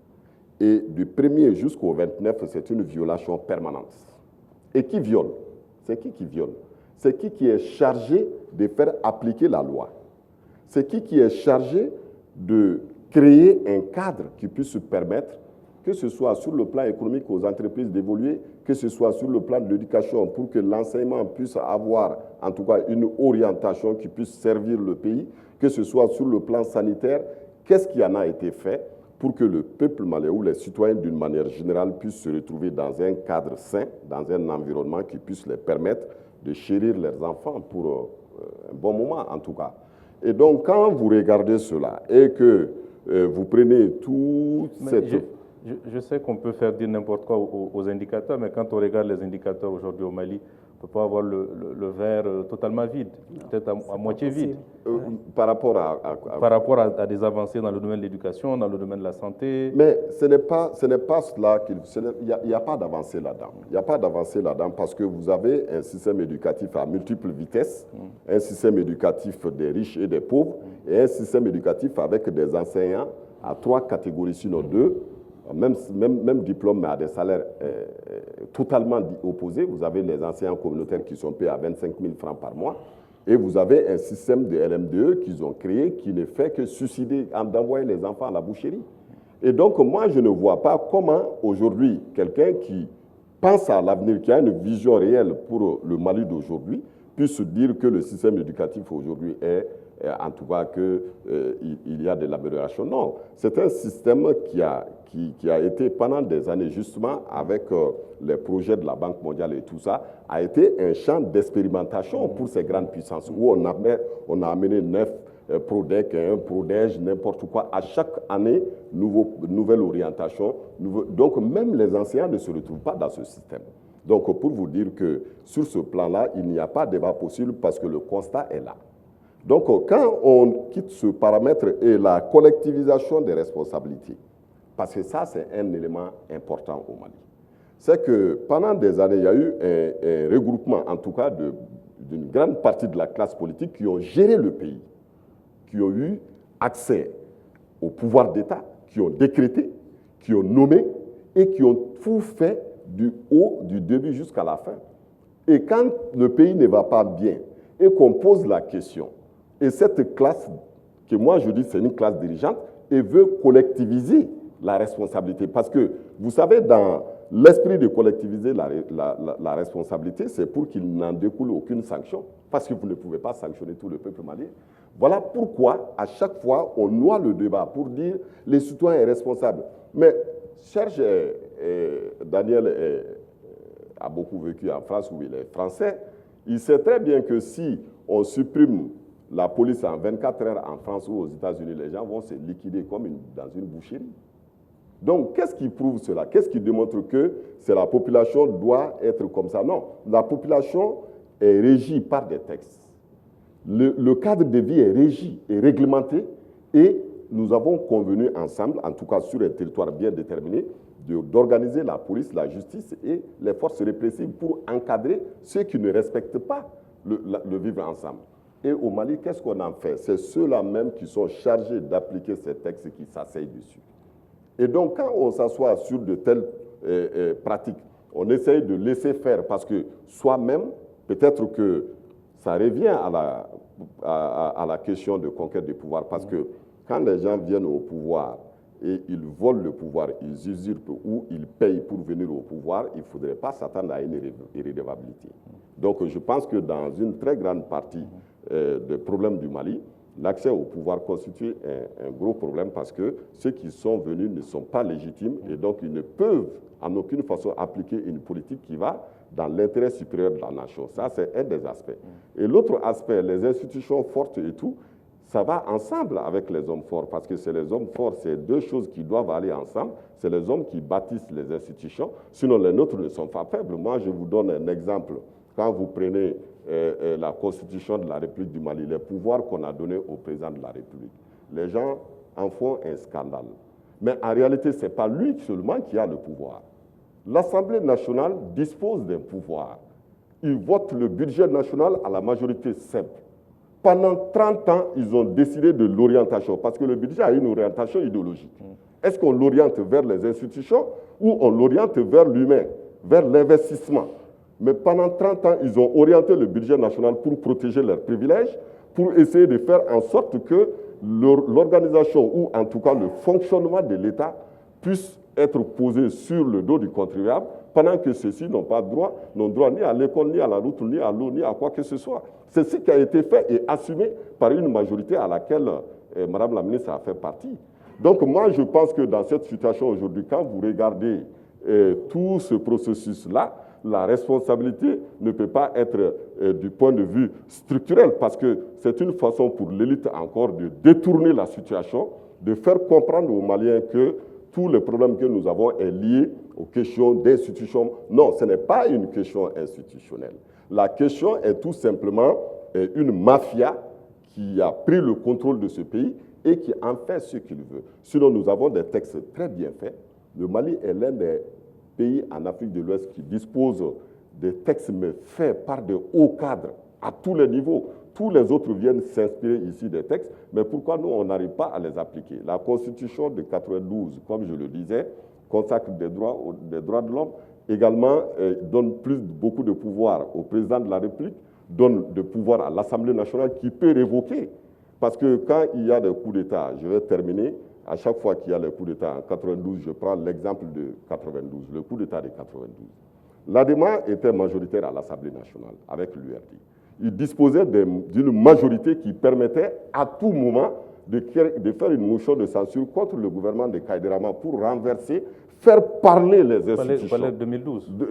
Et du 1er jusqu'au 29, c'est une violation permanente. Et qui viole? C'est qui viole? C'est qui est chargé de faire appliquer la loi? C'est qui est chargé de créer un cadre qui puisse se permettre, que ce soit sur le plan économique aux entreprises d'évoluer, que ce soit sur le plan de l'éducation pour que l'enseignement puisse avoir en tout cas une orientation qui puisse servir le pays, que ce soit sur le plan sanitaire, qu'est-ce qui en a été fait pour que le peuple malien ou les citoyens d'une manière générale puissent se retrouver dans un cadre sain, dans un environnement qui puisse les permettre de chérir leurs enfants pour un bon moment en tout cas. Et donc quand vous regardez cela et que vous prenez tout cette... Je sais qu'on peut faire dire n'importe quoi aux indicateurs, mais quand on regarde les indicateurs aujourd'hui au Mali, on ne peut pas avoir le verre totalement vide, peut-être à moitié vide. Par rapport à des avancées dans le domaine de l'éducation, dans le domaine de la santé. Mais ce n'est pas cela il n'y a pas d'avancée là-dedans. Il n'y a pas d'avancée là-dedans parce que vous avez un système éducatif à multiples vitesses, un système éducatif des riches et des pauvres, et un système éducatif avec des enseignants à 3 catégories, sinon 2, même diplôme, mais à des salaires totalement opposés. Vous avez les enseignants communautaires qui sont payés à 25 000 francs par mois. Et vous avez un système de LMDE qu'ils ont créé qui ne fait que suicider, d'envoyer les enfants à la boucherie. Et donc, moi, je ne vois pas comment, aujourd'hui, quelqu'un qui pense à l'avenir, qui a une vision réelle pour le Mali d'aujourd'hui, puisse dire que le système éducatif aujourd'hui est, en tout cas, qu'il y a de l'amélioration. Non, c'est un système qui a été, pendant des années, justement, avec les projets de la Banque mondiale et tout ça, a été un champ d'expérimentation pour ces grandes puissances, où on a amené 9 Prodec, un Prodège, n'importe quoi. À chaque année, nouvelle orientation. Donc, même les enseignants ne se retrouvent pas dans ce système. Donc, pour vous dire que sur ce plan-là, il n'y a pas de débat possible parce que le constat est là. Donc, quand on quitte ce paramètre et la collectivisation des responsabilités, parce que ça, c'est un élément important au Mali, c'est que pendant des années, il y a eu un regroupement, en tout cas, d'une grande partie de la classe politique qui ont géré le pays, qui ont eu accès au pouvoir d'État, qui ont décrété, qui ont nommé et qui ont tout fait du haut, du début jusqu'à la fin. Et quand le pays ne va pas bien et qu'on pose la question, et cette classe, que moi je dis c'est une classe dirigeante, et veut collectiviser la responsabilité. Parce que, vous savez, dans l'esprit de collectiviser la responsabilité, c'est pour qu'il n'en découle aucune sanction, parce que vous ne pouvez pas sanctionner tout le peuple malien. Voilà pourquoi, à chaque fois, on noie le débat pour dire les citoyens sont responsables. Mais, Serge, Daniel a beaucoup vécu en France, où il est français. Il sait très bien que si on supprime la police en 24 heures en France ou aux États-Unis, les gens vont se liquider comme dans une boucherie. Donc, qu'est-ce qui prouve cela? Qu'est-ce qui démontre que la population doit être comme ça? Non, la population est régie par des textes. Le cadre de vie est régi et réglementé, et nous avons convenu ensemble, en tout cas sur un territoire bien déterminé, d'organiser la police, la justice et les forces répressives pour encadrer ceux qui ne respectent pas le vivre ensemble. Et au Mali, qu'est-ce qu'on en fait? C'est ceux-là même qui sont chargés d'appliquer ces textes qui s'asseyent dessus. Et donc, quand on s'assoit sur de telles pratiques, on essaye de laisser faire parce que soi-même, peut-être que ça revient à la question de conquête du pouvoir, parce que quand les gens viennent au pouvoir et ils volent le pouvoir, ils usurpent ou ils payent pour venir au pouvoir, il ne faudrait pas s'attendre à une irrédevabilité. Donc je pense que dans une très grande partie des problèmes du Mali, l'accès au pouvoir constitue un gros problème parce que ceux qui sont venus ne sont pas légitimes et donc ils ne peuvent en aucune façon appliquer une politique qui va dans l'intérêt supérieur de la nation. Ça, c'est un des aspects. Et l'autre aspect, les institutions fortes et tout, ça va ensemble avec les hommes forts, parce que c'est les hommes forts, c'est deux choses qui doivent aller ensemble. C'est les hommes qui bâtissent les institutions, sinon les nôtres ne sont pas faibles. Moi, je vous donne un exemple. Quand vous prenez la Constitution de la République du Mali, les pouvoirs qu'on a donnés au président de la République, les gens en font un scandale. Mais en réalité, ce n'est pas lui seulement qui a le pouvoir. L'Assemblée nationale dispose d'un pouvoir. Ils votent le budget national à la majorité simple. Pendant 30 ans, ils ont décidé de l'orientation, parce que le budget a une orientation idéologique. Est-ce qu'on l'oriente vers les institutions ou on l'oriente vers l'humain, vers l'investissement? Mais pendant 30 ans, ils ont orienté le budget national pour protéger leurs privilèges, pour essayer de faire en sorte que l'organisation ou en tout cas le fonctionnement de l'État puisse être posé sur le dos du contribuable, pendant que ceux-ci n'ont pas droit ni à l'école, ni à la route, ni à l'eau, ni à quoi que ce soit. C'est ce qui a été fait et assumé par une majorité à laquelle Madame la ministre a fait partie. Donc moi, je pense que dans cette situation aujourd'hui, quand vous regardez tout ce processus-là, la responsabilité ne peut pas être du point de vue structurel, parce que c'est une façon pour l'élite encore de détourner la situation, de faire comprendre aux Maliens que tous les problèmes que nous avons est lié aux questions d'institutions. Non, ce n'est pas une question institutionnelle. La question est tout simplement une mafia qui a pris le contrôle de ce pays et qui en fait ce qu'il veut. Sinon, nous avons des textes très bien faits. Le Mali est l'un des pays en Afrique de l'Ouest qui dispose des textes mais faits par de hauts cadres à tous les niveaux. Tous les autres viennent s'inspirer ici des textes, mais pourquoi nous, on n'arrive pas à les appliquer? La Constitution de 92, comme je le disais, consacre des droits de l'homme, également donne beaucoup de pouvoir au président de la République, donne de pouvoir à l'Assemblée nationale qui peut révoquer. Parce que quand il y a des coups d'État, je vais terminer, à chaque fois qu'il y a le coup d'État en 92, je prends l'exemple de 92, le coup d'État de 92. L'ADEMA était majoritaire à l'Assemblée nationale avec l'URD. Il disposait d'une majorité qui permettait à tout moment de faire une motion de censure contre le gouvernement de Kaiderama pour renverser, faire parler les institutions. Vous parlez de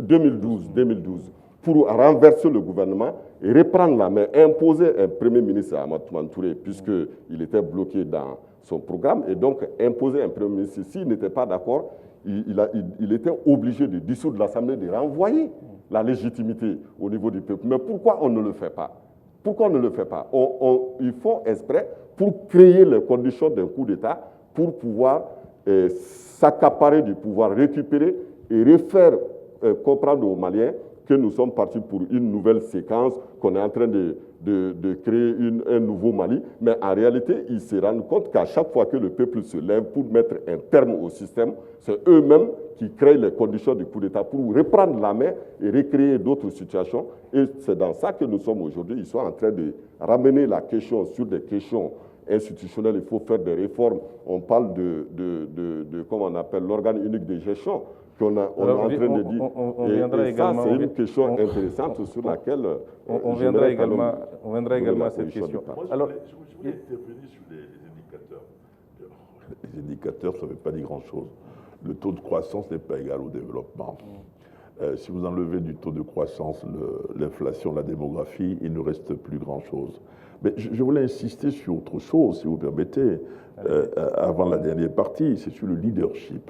2012 2012. Pour renverser le gouvernement et reprendre la main, imposer un premier ministre à Amadou Touré, puisqu'il était bloqué dans son programme, et donc imposer un premier ministre. S'il n'était pas d'accord, il était obligé de dissoudre l'Assemblée, de renvoyer la légitimité au niveau du peuple. Mais pourquoi on ne le fait pas? Pourquoi on ne le fait pas? Ils font exprès pour créer les conditions d'un coup d'État, pour pouvoir s'accaparer du pouvoir, récupérer et refaire comprendre aux Maliens que nous sommes partis pour une nouvelle séquence, qu'on est en train de créer un nouveau Mali. Mais en réalité, ils se rendent compte qu'à chaque fois que le peuple se lève pour mettre un terme au système, c'est eux-mêmes qui créent les conditions du coup d'État pour reprendre la main et recréer d'autres situations. Et c'est dans ça que nous sommes aujourd'hui. Ils sont en train de ramener la question sur des questions institutionnelles. Il faut faire des réformes. On parle comment on appelle, l'organe unique de gestion. On est en train de dire. Et ça, c'est une question intéressante sur laquelle on viendra également à cette question. Alors, je voulais intervenir sur les indicateurs. Les indicateurs, ça ne veut pas dire grand-chose. Le taux de croissance n'est pas égal au développement. Si vous enlevez du taux de croissance l'inflation, la démographie, il ne reste plus grand-chose. Mais je voulais insister sur autre chose, si vous permettez, avant la dernière partie, c'est sur le leadership.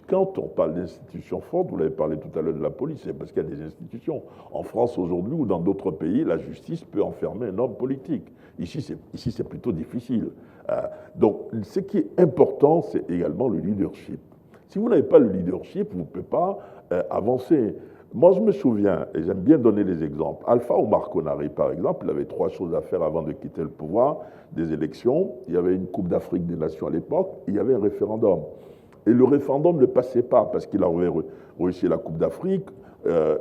Quand on parle d'institutions fortes, vous l'avez parlé tout à l'heure de la police, c'est parce qu'il y a des institutions. En France aujourd'hui ou dans d'autres pays, la justice peut enfermer un homme politique. Ici, c'est plutôt difficile. Donc, ce qui est important, c'est également le leadership. Si vous n'avez pas le leadership, vous ne pouvez pas avancer. Moi, je me souviens, et j'aime bien donner les exemples, Alpha Oumar Konaré, par exemple, il avait 3 choses à faire avant de quitter le pouvoir, des élections, il y avait une Coupe d'Afrique des Nations à l'époque, il y avait un référendum. Et le référendum ne passait pas parce qu'il avait réussi la Coupe d'Afrique,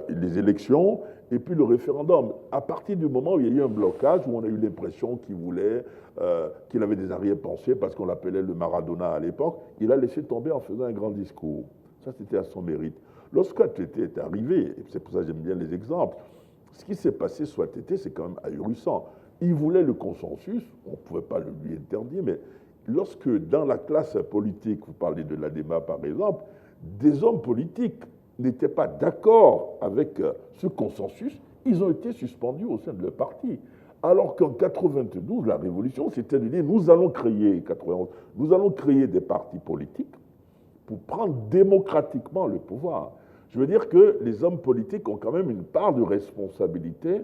les élections, et puis le référendum. À partir du moment où il y a eu un blocage, où on a eu l'impression qu'il avait des arrière-pensées, parce qu'on l'appelait le Maradona à l'époque, il a laissé tomber en faisant un grand discours. Ça, c'était à son mérite. Lorsque ATT est arrivé, et c'est pour ça que j'aime bien les exemples, ce qui s'est passé sous ATT, c'est quand même ahurissant. Il voulait le consensus, on ne pouvait pas le lui interdire, mais lorsque dans la classe politique, vous parlez de l'ADEMA par exemple, des hommes politiques n'étaient pas d'accord avec ce consensus, ils ont été suspendus au sein de leur parti. Alors qu'en 92, la révolution, c'était de dire nous allons créer des partis politiques pour prendre démocratiquement le pouvoir. Je veux dire que les hommes politiques ont quand même une part de responsabilité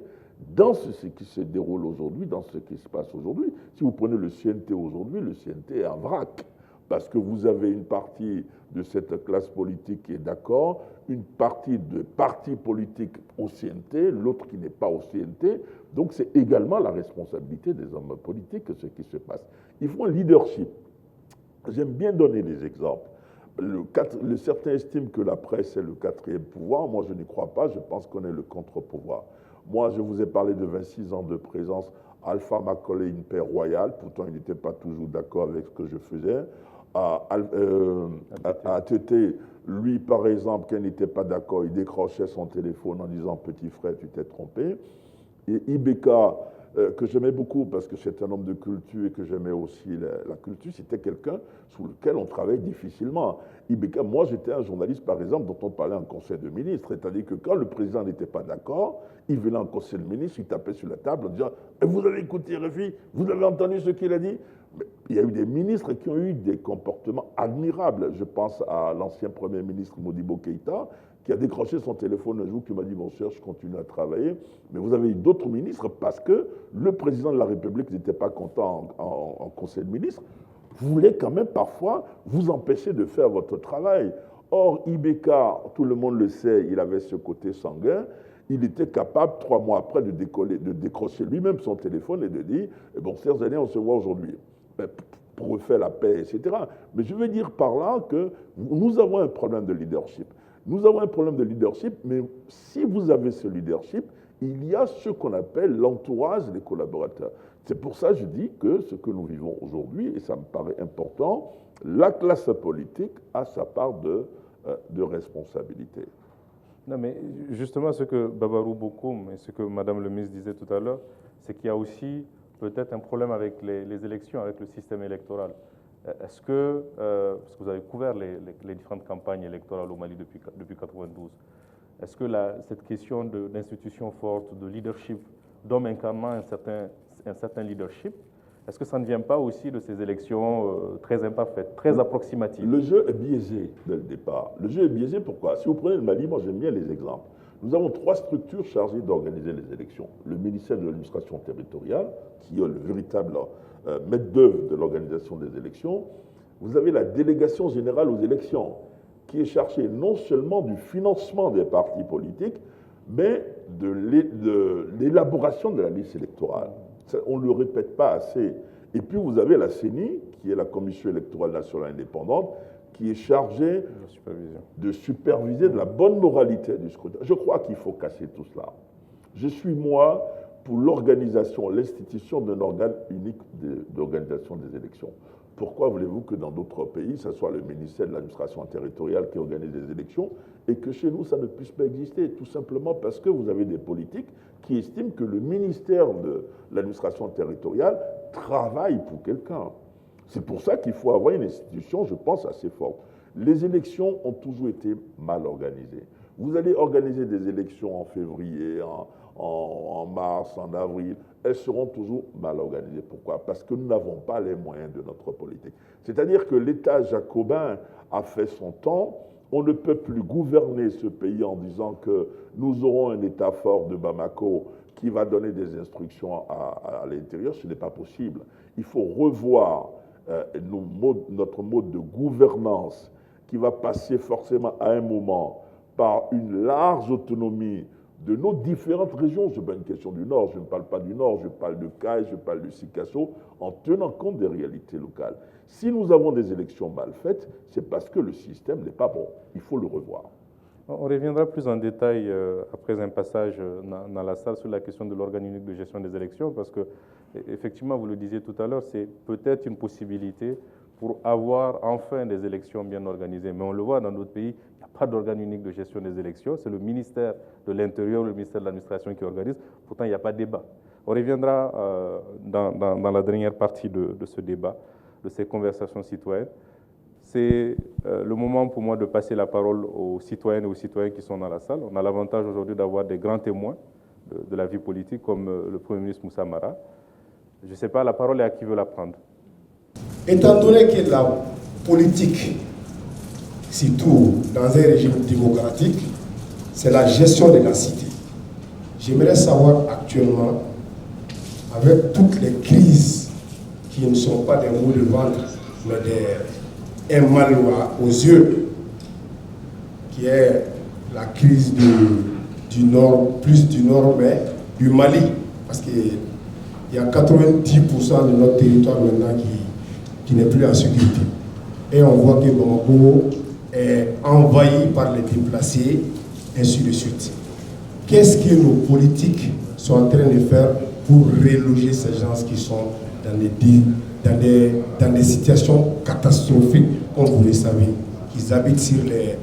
dans ce qui se déroule aujourd'hui, dans ce qui se passe aujourd'hui. Si vous prenez le CNT aujourd'hui, le CNT est un vrac, parce que vous avez une partie de cette classe politique qui est d'accord, une partie de partis politiques au CNT, l'autre qui n'est pas au CNT. Donc c'est également la responsabilité des hommes politiques ce qui se passe. Il faut un leadership. J'aime bien donner des exemples. Certains estiment que la presse est le 4e pouvoir. Moi, je n'y crois pas. Je pense qu'on est le contre-pouvoir. Moi, je vous ai parlé de 26 ans de présence. Alpha m'a collé une paix royale. Pourtant, il n'était pas toujours d'accord avec ce que je faisais. ATT, lui, par exemple, quand il n'était pas d'accord, il décrochait son téléphone en disant « Petit frère, tu t'es trompé ». Et IBK, que j'aimais beaucoup parce que c'est un homme de culture et que j'aimais aussi la culture, c'était quelqu'un sous lequel on travaille difficilement. IBK, moi j'étais un journaliste par exemple dont on parlait en conseil de ministre, c'est-à-dire que quand le président n'était pas d'accord, il venait en conseil de ministre, il tapait sur la table en disant « Vous avez écouté RFI, vous avez entendu ce qu'il a dit ?» Mais il y a eu des ministres qui ont eu des comportements admirables. Je pense à l'ancien Premier ministre Modibo Keïta, qui a décroché son téléphone un jour, qui m'a dit « Bon, cher, je continue à travailler. » Mais vous avez eu d'autres ministres parce que le président de la République n'était pas content en conseil de ministres, voulait quand même parfois vous empêcher de faire votre travail. Or, IBK, tout le monde le sait, il avait ce côté sanguin. Il était capable, 3 mois après, de décrocher lui-même son téléphone et de dire « Bon, chers amis, on se voit aujourd'hui. » Pour refaire la paix, etc. Mais je veux dire par là que nous avons un problème de leadership. Nous avons un problème de leadership, mais si vous avez ce leadership, il y a ce qu'on appelle l'entourage des collaborateurs. C'est pour ça que je dis que ce que nous vivons aujourd'hui, et ça me paraît important, la classe politique a sa part de responsabilité. Non, mais justement, ce que Babarou Bokoum et ce que Madame le ministre disait tout à l'heure, c'est qu'il y a aussi peut-être un problème avec les élections, avec le système électoral. Est-ce que, parce que vous avez couvert les différentes campagnes électorales au Mali depuis 1992, est-ce que cette question d'institutions fortes, de leadership, d'hommes incarnant un certain leadership, est-ce que ça ne vient pas aussi de ces élections très imparfaites, très approximatives? Le jeu est biaisé dès le départ. Le jeu est biaisé pourquoi? Si vous prenez le Mali, moi j'aime bien les exemples. Nous avons 3 structures chargées d'organiser les élections. Le ministère de l'administration territoriale, qui est le véritable maître d'œuvre de l'organisation des élections. Vous avez la délégation générale aux élections, qui est chargée non seulement du financement des partis politiques, mais de l'élaboration de la liste électorale. Ça, on ne le répète pas assez. Et puis vous avez la CENI, qui est la Commission électorale nationale indépendante, qui est chargée de superviser de la bonne moralité du scrutin. Je crois qu'il faut casser tout cela. Je suis, moi, pour l'organisation, l'institution d'un organe unique d'organisation des élections. Pourquoi voulez-vous que dans d'autres pays, ce soit le ministère de l'administration territoriale qui organise les élections et que chez nous, ça ne puisse pas exister? Tout simplement parce que vous avez des politiques qui estiment que le ministère de l'administration territoriale travaille pour quelqu'un. C'est pour ça qu'il faut avoir une institution, je pense, assez forte. Les élections ont toujours été mal organisées. Vous allez organiser des élections en février, en mars, en avril, elles seront toujours mal organisées. Pourquoi? Parce que nous n'avons pas les moyens de notre politique. C'est-à-dire que l'État jacobin a fait son temps. On ne peut plus gouverner ce pays en disant que nous aurons un État fort de Bamako qui va donner des instructions à l'intérieur. Ce n'est pas possible. Il faut revoir notre mode de gouvernance qui va passer forcément à un moment par une large autonomie de nos différentes régions. Ce n'est pas une question du Nord, je ne parle pas du Nord, je parle de Caille, je parle de Sikasso, en tenant compte des réalités locales. Si nous avons des élections mal faites, c'est parce que le système n'est pas bon. Il faut le revoir. On reviendra plus en détail après un passage dans la salle sur la question de l'organe unique de gestion des élections, parce que, effectivement, vous le disiez tout à l'heure, c'est peut-être une possibilité pour avoir enfin des élections bien organisées. Mais on le voit dans d'autres pays, il n'y a pas d'organe unique de gestion des élections. C'est le ministère de l'Intérieur, le ministère de l'Administration qui organise. Pourtant, il n'y a pas de débat. On reviendra dans la dernière partie de ce débat, de ces conversations citoyennes. C'est le moment pour moi de passer la parole aux citoyennes et aux citoyens qui sont dans la salle. On a l'avantage aujourd'hui d'avoir des grands témoins de la vie politique, comme le Premier ministre Moussa Mara. Je ne sais pas, la parole est à qui veut la prendre. Étant donné que la politique, surtout dans un régime démocratique, c'est la gestion de la cité. J'aimerais savoir actuellement, avec toutes les crises qui ne sont pas des maux de ventre, mais un mal aux yeux, qui est la crise du Nord, plus du Nord, mais du Mali, parce qu'il y a 90% de notre territoire maintenant qui n'est plus en sécurité. Et on voit que Bamako est envahi par les déplacés, ainsi de suite. Qu'est-ce que nos politiques sont en train de faire pour reloger ces gens qui sont dans des situations catastrophiques, comme vous le savez, qu'ils habitent sur les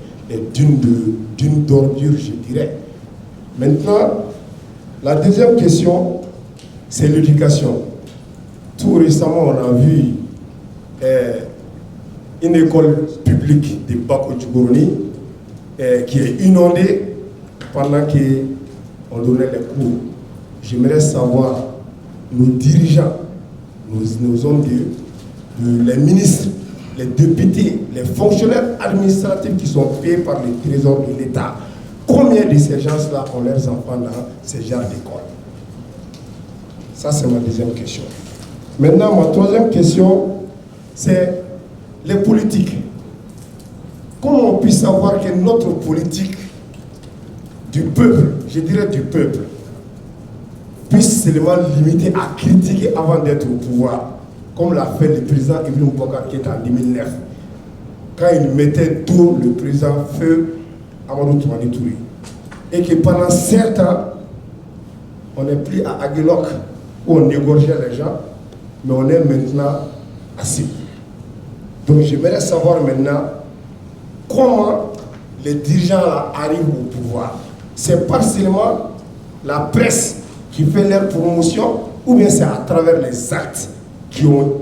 dunes d'ordures, je dirais. Maintenant, la deuxième question, c'est l'éducation. Tout récemment, on a vu une école publique de Bako-Djougourni qui est inondée pendant qu'on donnait les cours. J'aimerais savoir, nos dirigeants, nos hommes les ministres, les députés, les fonctionnaires administratifs qui sont payés par les trésors de l'État, combien de ces gens-là ont leurs enfants dans ces genres d'école? Ça, c'est ma deuxième question. Maintenant, ma troisième question, c'est les politiques. Comment on peut savoir que notre politique du peuple, je dirais du peuple, puisse seulement limiter à critiquer avant d'être au pouvoir, comme l'a fait le président Ibrahim Boubacar Keïta en 2009, quand il mettait tout le président feu Amadou Toumani Touré. Et que pendant 7 ans, on est pris à Aguelok où on égorgeait les gens, mais on est maintenant assis. Donc j'aimerais savoir maintenant comment les dirigeants là arrivent au pouvoir. C'est pas seulement la presse qui fait leur promotion, ou bien c'est à travers les actes qui ont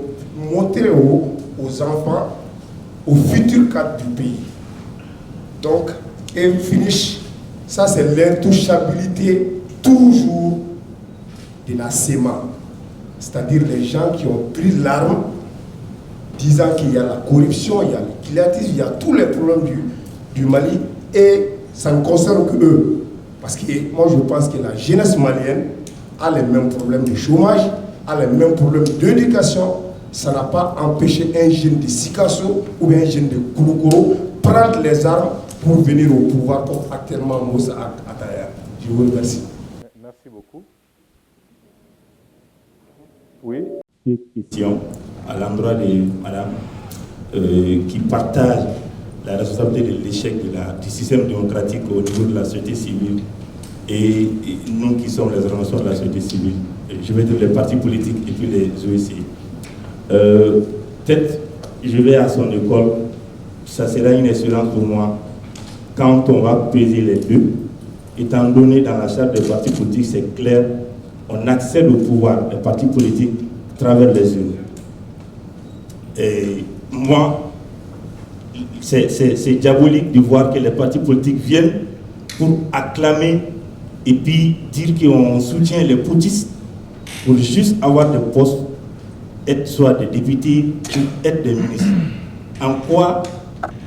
montré aux enfants, aux futurs cadres du pays. Donc, et finish, ça c'est l'intouchabilité toujours de la CEMA. C'est-à-dire les gens qui ont pris l'arme, disant qu'il y a la corruption, il y a le clientélisme, il y a tous les problèmes du Mali, et ça ne concerne que eux. Parce que moi je pense que la jeunesse malienne a les mêmes problèmes de chômage, a les mêmes problèmes d'éducation. Ça n'a pas empêché un jeune de Sikasso ou bien un jeune de Kouloukoro prendre les armes pour venir au pouvoir comme actuellement Moussa Ataya. Je vous remercie. Merci beaucoup. Oui. Une question à l'endroit de madame qui partage la responsabilité de l'échec du système démocratique au niveau de la société civile et nous qui sommes les organisations de la société civile. Je vais dire les partis politiques et puis les OEC. Peut-être je vais à son école, ça sera une expérience pour moi quand on va peser les deux, étant donné dans la charte des partis politiques, c'est clair, on accède au pouvoir des partis politiques à travers les urnes. Et moi, c'est diabolique de voir que les partis politiques viennent pour acclamer et puis dire qu'on soutient les putschistes pour juste avoir des postes, être soit des députés ou être des ministres. En quoi,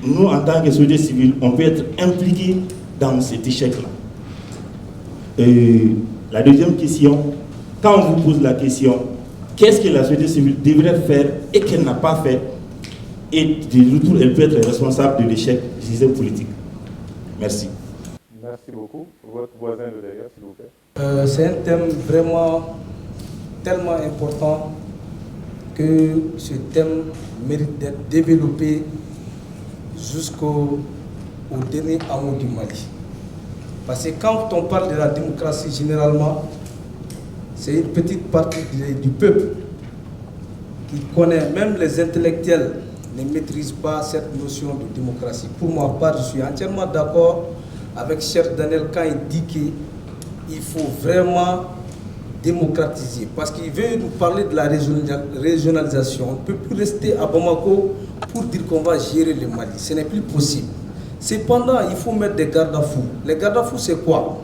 nous, en tant que société civile, on peut être impliqués dans cet échec-là. La deuxième question, quand on vous pose la question, qu'est-ce que la société civile devrait faire et qu'elle n'a pas fait, et du retour, elle peut être responsable de l'échec du système politique. Merci. Merci beaucoup. Votre voisin de derrière, s'il vous plaît. C'est un thème vraiment tellement important que ce thème mérite d'être développé jusqu'au dernier hameau du Mali. Parce que quand on parle de la démocratie, généralement, c'est une petite partie du peuple qui connaît, même les intellectuels ne maîtrisent pas cette notion de démocratie. Pour moi, je suis entièrement d'accord avec Cheikh Daniel quand il dit qu'il faut vraiment démocratiser. Parce qu'il veut nous parler de la régionalisation. On ne peut plus rester à Bamako pour dire qu'on va gérer le Mali. Ce n'est plus possible. Cependant, il faut mettre des garde-à-fous. Les garde-à-fous, c'est quoi?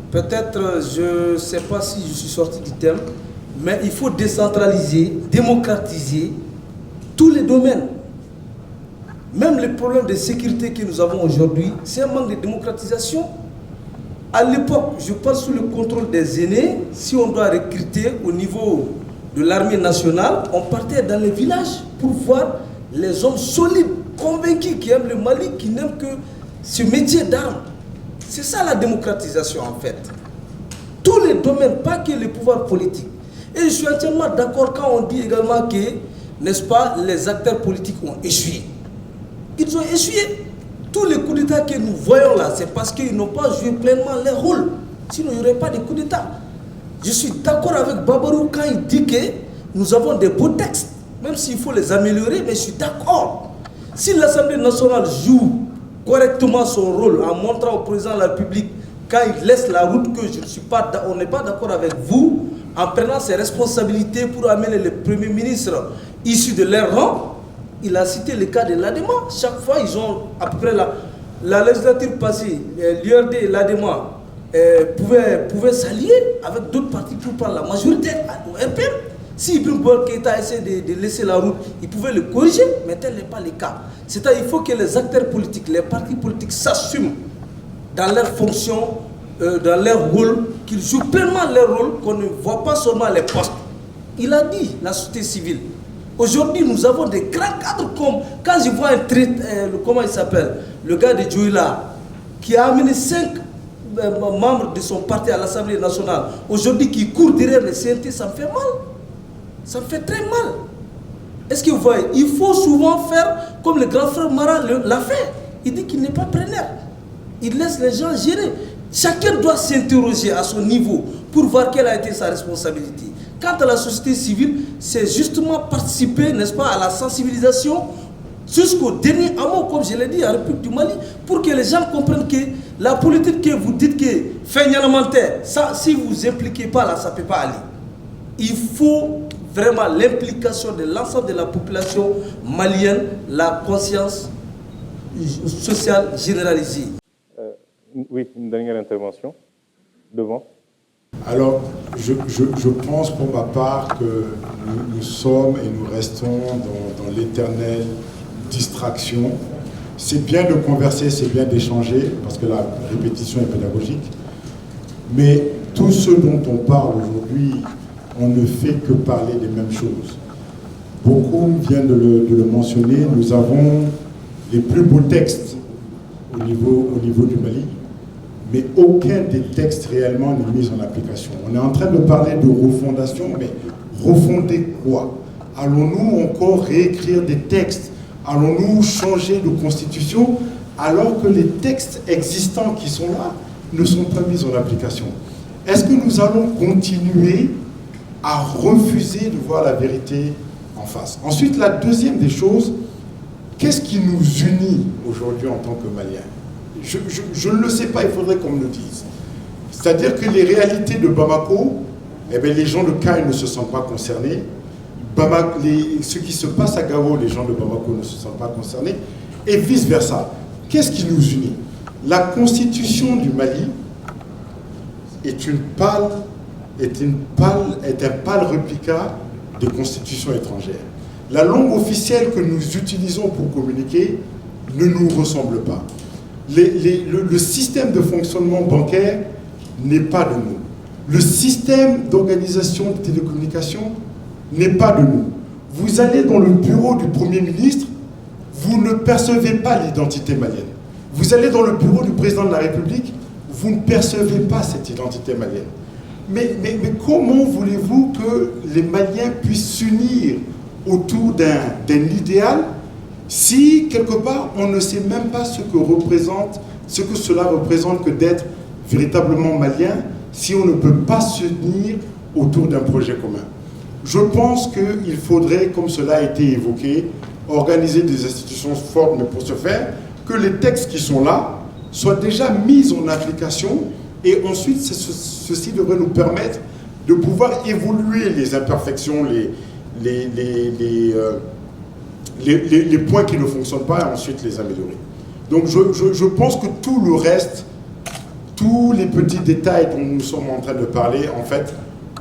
Peut-être, je ne sais pas si je suis sorti du thème, mais il faut décentraliser, démocratiser tous les domaines. Même les problèmes de sécurité que nous avons aujourd'hui, c'est un manque de démocratisation. À l'époque, je parle sous le contrôle des aînés, si on doit recruter au niveau de l'armée nationale, on partait dans les villages pour voir les hommes solides, convaincus, qui aiment le Mali, qui n'aiment que ce métier d'armes. C'est ça la démocratisation en fait. Tous les domaines, pas que le pouvoir politique. Et je suis entièrement d'accord quand on dit également que, n'est-ce pas, les acteurs politiques ont échoué. Ils ont échoué. Tous les coups d'État que nous voyons là, c'est parce qu'ils n'ont pas joué pleinement leur rôle. Sinon, il n'y aurait pas de coups d'État. Je suis d'accord avec Babarou quand il dit que nous avons des beaux textes, même s'il faut les améliorer, mais je suis d'accord. Si l'Assemblée nationale joue correctement son rôle en montrant au président de la République quand il laisse la route que je ne suis pas, on n'est pas d'accord avec vous, en prenant ses responsabilités pour amener le Premier ministre issu de leur rang, il a cité le cas de l'ADEMA. Chaque fois, ils ont à peu près la législature passée, l'URD et l'ADEMA pouvaient s'allier avec d'autres partis pour prendre la majorité au RPM. Si Ibrahim Boubacar Keïta essaie de laisser la route, il pouvait le corriger, mais tel n'est pas le cas. C'est-à-dire qu'il faut que les acteurs politiques, les partis politiques s'assument dans leurs fonctions, dans leur rôle, qu'ils jouent pleinement leur rôle, qu'on ne voit pas seulement les postes. Il a dit, la société civile. Aujourd'hui, nous avons des grands cadres comme, quand je vois comment il s'appelle, le gars de Djouila, qui a amené 5 membres de son parti à l'Assemblée nationale, aujourd'hui qui court derrière les CNT, ça me fait mal. Ça me fait très mal. Est-ce que vous voyez, il faut souvent faire comme le grand frère Marat l'a fait. Il dit qu'il n'est pas preneur. Il laisse les gens gérer. Chacun doit s'interroger à son niveau pour voir quelle a été sa responsabilité. Quant à la société civile, c'est justement participer, n'est-ce pas, à la sensibilisation jusqu'au dernier amour, comme je l'ai dit, à la République du Mali, pour que les gens comprennent que la politique que vous dites que fait ça, si vous ne impliquez pas là, ça ne peut pas aller. Il faut vraiment l'implication de l'ensemble de la population malienne, la conscience sociale généralisée. Oui, une dernière intervention. Devant. Alors, je pense pour ma part que nous sommes et nous restons dans l'éternelle distraction. C'est bien de converser, c'est bien d'échanger, parce que la répétition est pédagogique. Mais tout ce dont on parle aujourd'hui, on ne fait que parler des mêmes choses. Beaucoup viennent de le mentionner, nous avons les plus beaux textes au niveau du Mali, mais aucun des textes réellement n'est mis en application. On est en train de parler de refondation, mais refonder quoi? Allons-nous encore réécrire des textes? Allons-nous changer de constitution alors que les textes existants qui sont là ne sont pas mis en application? Est-ce que nous allons continuer à refuser de voir la vérité en face? Ensuite, la deuxième des choses, qu'est-ce qui nous unit aujourd'hui en tant que Maliens? Je ne le sais pas, il faudrait qu'on me le dise. C'est-à-dire que les réalités de Bamako, eh bien, les gens de Caille ne se sentent pas concernés. Ce qui se passe à Gao, les gens de Bamako ne se sentent pas concernés. Et vice-versa. Qu'est-ce qui nous unit? La constitution du Mali est un pâle réplica des constitutions étrangères. La langue officielle que nous utilisons pour communiquer ne nous ressemble pas. Le système de fonctionnement bancaire n'est pas de nous. Le système d'organisation de télécommunications n'est pas de nous. Vous allez dans le bureau du Premier ministre, vous ne percevez pas l'identité malienne. Vous allez dans le bureau du président de la République, vous ne percevez pas cette identité malienne. Mais comment voulez-vous que les Maliens puissent s'unir autour d'un idéal si, quelque part, on ne sait même pas ce que cela représente que d'être véritablement malien, si on ne peut pas s'unir autour d'un projet commun? Je pense qu'il faudrait, comme cela a été évoqué, organiser des institutions fortes, mais pour ce faire, que les textes qui sont là soient déjà mis en application, et ensuite, ceci devrait nous permettre de pouvoir évoluer les imperfections, les points qui ne fonctionnent pas, et ensuite les améliorer. Donc je pense que tout le reste, tous les petits détails dont nous sommes en train de parler, en fait,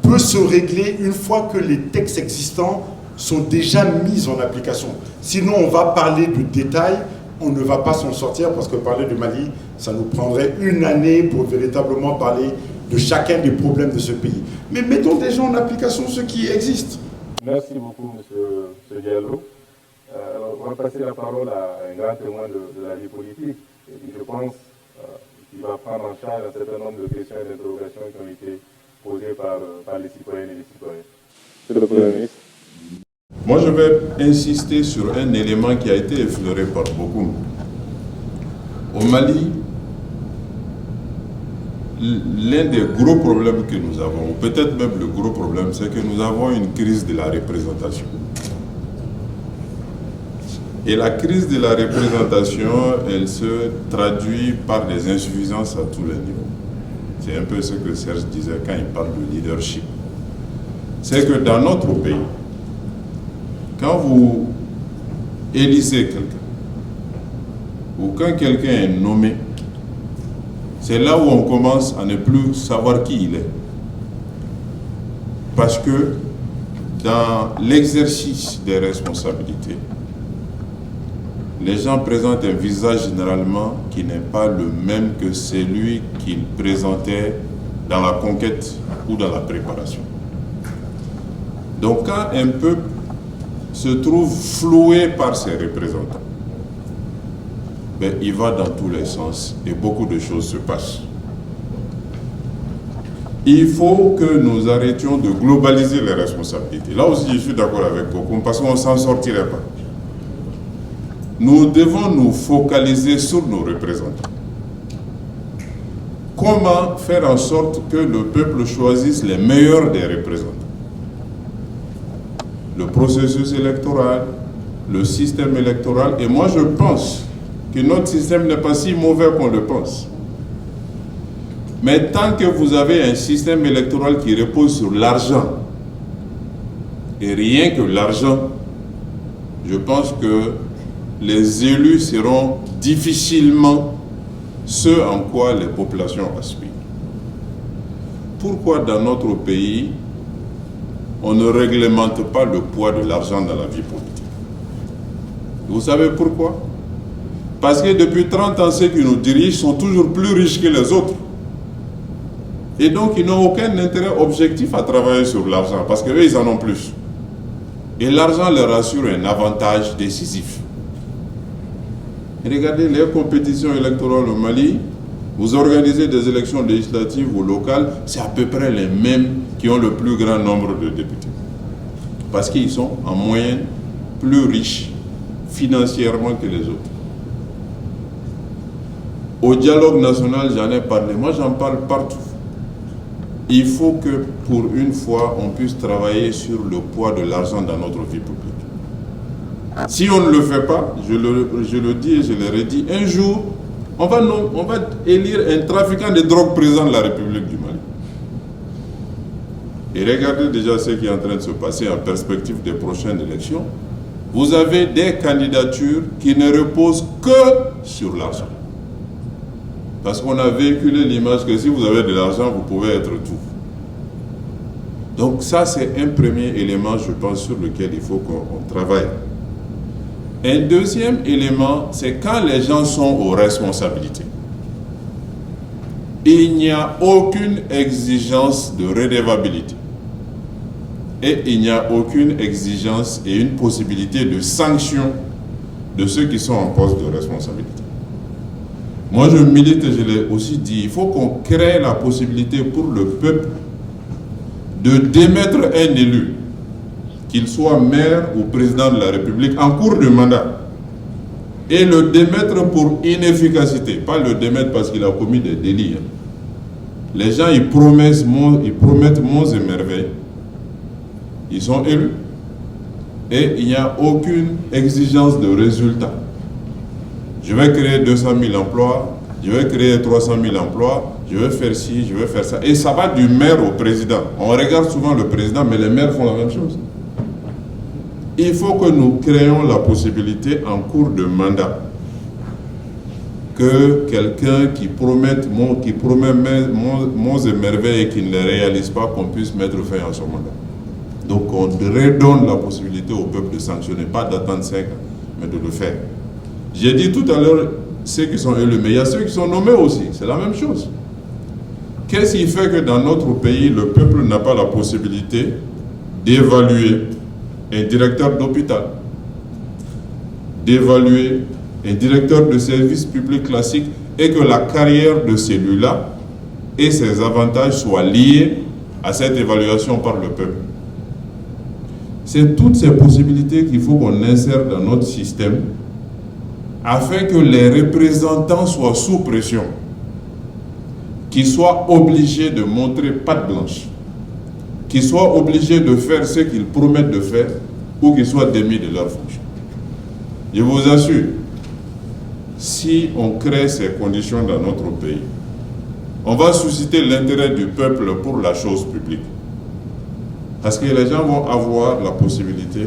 peut se régler une fois que les textes existants sont déjà mis en application. Sinon, on va parler de détails, on ne va pas s'en sortir, parce que parler du Mali, ça nous prendrait une année pour véritablement parler de chacun des problèmes de ce pays. Mais mettons déjà en application ce qui existe. Merci beaucoup, M. Diallo. On va passer la parole à un grand témoin de la vie politique. Et je pense qu'il va prendre en charge un certain nombre de questions et d'interrogations qui ont été posées par les citoyennes et les citoyens. Monsieur le Premier ministre. Moi, je vais insister sur un élément qui a été effleuré par beaucoup. Au Mali, l'un des gros problèmes que nous avons, ou peut-être même le gros problème, c'est que nous avons une crise de la représentation. Et la crise de la représentation, elle se traduit par des insuffisances à tous les niveaux. C'est un peu ce que Serge disait quand il parle de leadership. C'est que dans notre pays, quand vous élisez quelqu'un, ou quand quelqu'un est nommé, c'est là où on commence à ne plus savoir qui il est. Parce que dans l'exercice des responsabilités, les gens présentent un visage généralement qui n'est pas le même que celui qu'ils présentaient dans la conquête ou dans la préparation. Donc quand un peuple se trouve floué par ses représentants, ben, il va dans tous les sens et beaucoup de choses se passent. Il faut que nous arrêtions de globaliser les responsabilités. Là aussi, je suis d'accord avec Gokoum parce qu'on ne s'en sortirait pas. Nous devons nous focaliser sur nos représentants. comment faire en sorte que le peuple choisisse les meilleurs des représentants. Le processus électoral, le système électoral, et moi je pense que notre système n'est pas si mauvais qu'on le pense. Mais tant que vous avez un système électoral qui repose sur l'argent, et rien que l'argent, je pense que les élus seront difficilement ce en quoi les populations aspirent. Pourquoi dans notre pays, on ne réglemente pas le poids de l'argent dans la vie politique? Vous savez pourquoi? Parce que depuis 30 ans, ceux qui nous dirigent sont toujours plus riches que les autres. Et donc, ils n'ont aucun intérêt objectif à travailler sur l'argent, parce qu'eux, ils en ont plus. Et l'argent leur assure un avantage décisif. Et regardez les compétitions électorales au Mali, vous organisez des élections législatives ou locales, c'est à peu près les mêmes qui ont le plus grand nombre de députés. Parce qu'ils sont en moyenne plus riches financièrement que les autres. Au dialogue national, j'en ai parlé, moi j'en parle partout. Il faut que pour une fois, on puisse travailler sur le poids de l'argent dans notre vie publique. Si on ne le fait pas, je le dis et je le redis, un jour, on va élire un trafiquant de drogue président de la République du Mali. Et regardez déjà ce qui est en train de se passer en perspective des prochaines élections. Vous avez des candidatures qui ne reposent que sur l'argent. Parce qu'on a véhiculé l'image que si vous avez de l'argent, vous pouvez être tout. Donc ça, c'est un premier élément, je pense, sur lequel il faut qu'on travaille. Un deuxième élément, c'est quand les gens sont aux responsabilités. Il n'y a aucune exigence de redevabilité. Et il n'y a aucune exigence et une possibilité de sanction de ceux qui sont en poste de responsabilité. Moi, je milite et je l'ai aussi dit, il faut qu'on crée la possibilité pour le peuple de démettre un élu, qu'il soit maire ou président de la République, en cours de mandat, et le démettre pour inefficacité, pas le démettre parce qu'il a commis des délits. Les gens, ils promettent monts et merveilles. Ils sont élus. Et il n'y a aucune exigence de résultat. Je vais créer 200 000 emplois, je vais créer 300 000 emplois, je vais faire ci, je vais faire ça. Et ça va du maire au président. On regarde souvent le président, mais les maires font la même chose. Il faut que nous créions la possibilité en cours de mandat que quelqu'un qui promet monts et merveilles et qui ne les réalise pas, qu'on puisse mettre fin à son mandat. Donc on redonne la possibilité au peuple de sanctionner, pas d'attendre 5 ans, mais de le faire. J'ai dit tout à l'heure ceux qui sont élus, mais il y a ceux qui sont nommés aussi, c'est la même chose. Qu'est-ce qui fait que dans notre pays, le peuple n'a pas la possibilité d'évaluer un directeur d'hôpital, d'évaluer un directeur de service public classique et que la carrière de celui-là et ses avantages soient liés à cette évaluation par le peuple? C'est toutes ces possibilités qu'il faut qu'on insère dans notre système afin que les représentants soient sous pression, qu'ils soient obligés de montrer patte blanche, qu'ils soient obligés de faire ce qu'ils promettent de faire ou qu'ils soient démis de leur fonction. Je vous assure, si on crée ces conditions dans notre pays, on va susciter l'intérêt du peuple pour la chose publique. Parce que les gens vont avoir la possibilité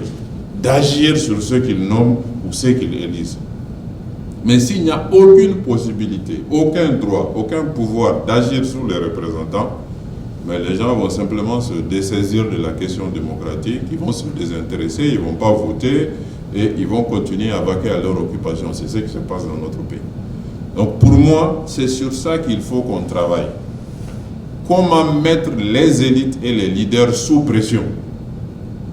d'agir sur ceux qu'ils nomment ou ceux qu'ils élisent. Mais s'il n'y a aucune possibilité, aucun droit, aucun pouvoir d'agir sur les représentants, mais les gens vont simplement se dessaisir de la question démocratique, ils vont se désintéresser, ils ne vont pas voter et ils vont continuer à vaquer à leur occupation. C'est ce qui se passe dans notre pays. Donc pour moi, c'est sur ça qu'il faut qu'on travaille. Comment mettre les élites et les leaders sous pression?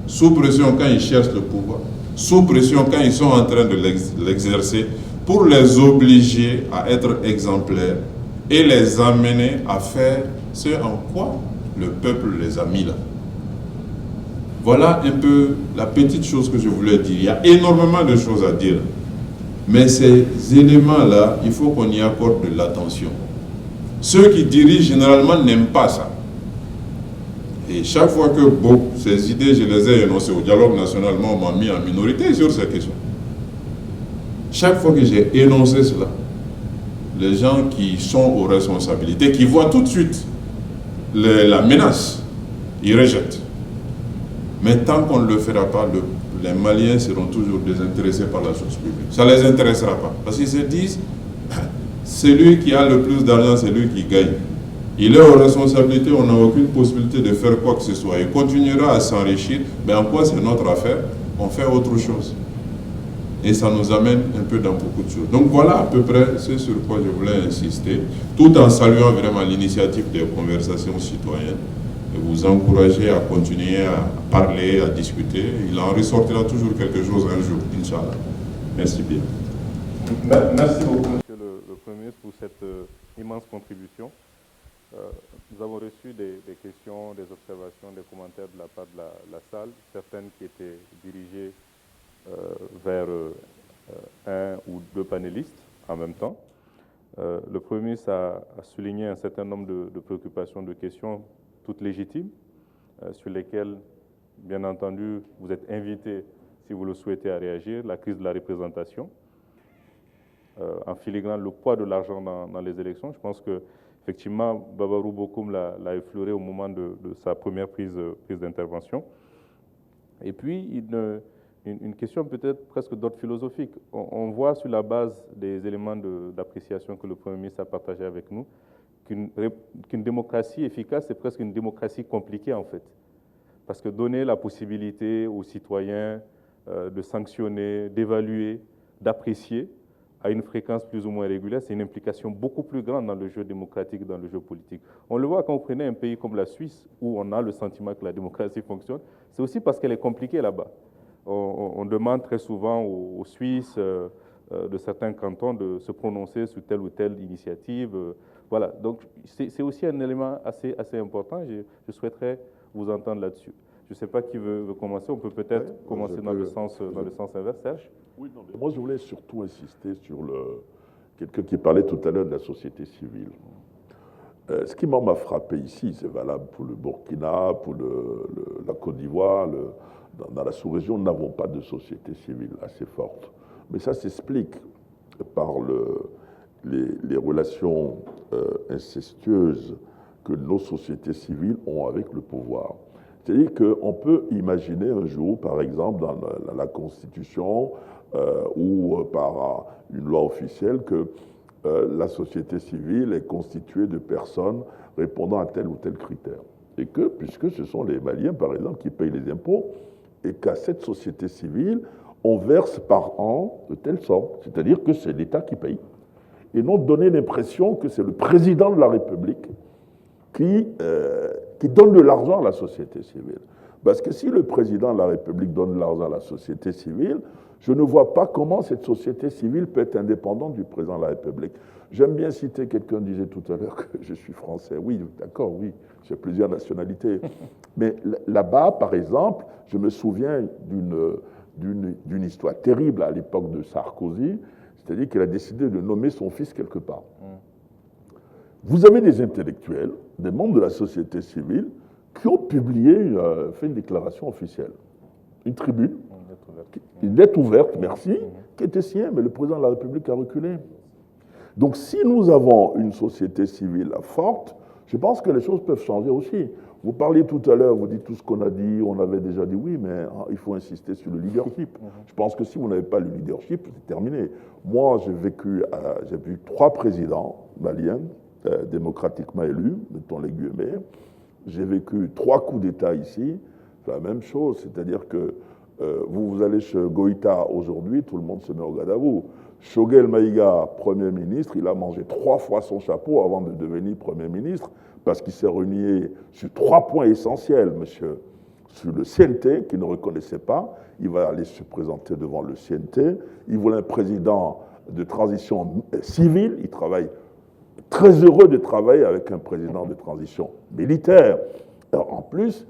Sous pression quand ils cherchent le pouvoir, sous pression quand ils sont en train de l'exercer, pour les obliger à être exemplaires et les amener à faire ce en quoi le peuple les a mis là. Voilà un peu la petite chose que je voulais dire. Il y a énormément de choses à dire. Mais ces éléments-là, il faut qu'on y accorde de l'attention. Ceux qui dirigent généralement n'aiment pas ça. Et chaque fois que ces idées, je les ai énoncées au dialogue national, on m'a mis en minorité sur ces questions. Chaque fois que j'ai énoncé cela, les gens qui sont aux responsabilités, qui voient tout de suite la menace, ils rejettent. Mais tant qu'on ne le fera pas, les Maliens seront toujours désintéressés par la chose publique. Ça ne les intéressera pas. Parce qu'ils se disent, celui qui a le plus d'argent, c'est lui qui gagne. Il est aux responsabilités, on n'a aucune possibilité de faire quoi que ce soit. Il continuera à s'enrichir, mais en quoi c'est notre affaire? On fait autre chose. Et ça nous amène un peu dans beaucoup de choses. Donc voilà à peu près ce sur quoi je voulais insister, tout en saluant vraiment l'initiative des conversations citoyennes et vous encourager à continuer à parler, à discuter. Il en ressortira toujours quelque chose un jour, Inch'Allah. Merci bien. Merci beaucoup, Monsieur le Premier ministre, pour cette immense contribution. Nous avons reçu des questions, des observations, des commentaires de la part de la salle, certaines qui étaient dirigées vers un ou deux panélistes en même temps. Le Premier ministre a souligné un certain nombre de préoccupations, de questions toutes légitimes, sur lesquelles, bien entendu, vous êtes invité, si vous le souhaitez, à réagir. La crise de la représentation, en filigrane, le poids de l'argent dans les élections. Je pense que effectivement, Babarou Bokoum l'a effleuré au moment de sa première prise d'intervention. Et puis, une question peut-être presque d'ordre philosophique. On voit sur la base des éléments d'appréciation que le Premier ministre a partagé avec nous qu'une démocratie efficace, c'est presque une démocratie compliquée en fait. Parce que donner la possibilité aux citoyens de sanctionner, d'évaluer, d'apprécier à une fréquence plus ou moins régulière, c'est une implication beaucoup plus grande dans le jeu démocratique, dans le jeu politique. On le voit quand vous prenez un pays comme la Suisse, où on a le sentiment que la démocratie fonctionne, c'est aussi parce qu'elle est compliquée là-bas. On demande très souvent aux Suisses de certains cantons de se prononcer sur telle ou telle initiative. Voilà, donc c'est aussi un élément assez important. Je souhaiterais vous entendre là-dessus. Je ne sais pas qui veut commencer. On peut peut-être commencer dans le sens inverse, Serge. Oui, non, mais moi je voulais surtout insister sur quelqu'un qui parlait tout à l'heure de la société civile. Ce qui m'a frappé ici, c'est valable pour le Burkina, pour la Côte d'Ivoire, dans la sous-région, nous n'avons pas de société civile assez forte. Mais ça s'explique par les relations incestueuses que nos sociétés civiles ont avec le pouvoir. C'est-à-dire qu'on peut imaginer un jour, par exemple, dans la Constitution ou par une loi officielle, que la société civile est constituée de personnes répondant à tel ou tel critère. Et que, puisque ce sont les Maliens, par exemple, qui payent les impôts, et qu'à cette société civile, on verse par an de telle sorte, c'est-à-dire que c'est l'État qui paye, et non donner l'impression que c'est le président de la République qui donne de l'argent à la société civile. Parce que si le président de la République donne de l'argent à la société civile, je ne vois pas comment cette société civile peut être indépendante du président de la République. J'aime bien citer, quelqu'un disait tout à l'heure que je suis français. Oui, d'accord, oui, j'ai plusieurs nationalités. Mais là-bas, par exemple, je me souviens d'une histoire terrible à l'époque de Sarkozy, c'est-à-dire qu'il a décidé de nommer son fils quelque part. Vous avez des intellectuels, des membres de la société civile, qui ont publié, fait une déclaration officielle, une tribune, une lettre ouverte, merci, qui était signée, mais le président de la République a reculé. Donc si nous avons une société civile forte, je pense que les choses peuvent changer aussi. Vous parliez tout à l'heure, vous dites tout ce qu'on a dit, on avait déjà dit oui, mais il faut insister sur le leadership. Je pense que si vous n'avez pas le leadership, c'est terminé. Moi, j'ai vu 3 présidents maliens, démocratiquement élus, mettons les guillemets. J'ai vécu 3 coups d'État ici, c'est la même chose, c'est-à-dire que vous allez chez Goïta aujourd'hui, tout le monde se met au garde à vous. Choguel Maïga, Premier ministre, il a mangé 3 fois son chapeau avant de devenir Premier ministre, parce qu'il s'est renié sur 3 points essentiels, monsieur. Sur le CNT, qu'il ne reconnaissait pas, il va aller se présenter devant le CNT. Il voulait un président de transition civile, il travaille très heureux de travailler avec un président de transition militaire. Alors, en plus,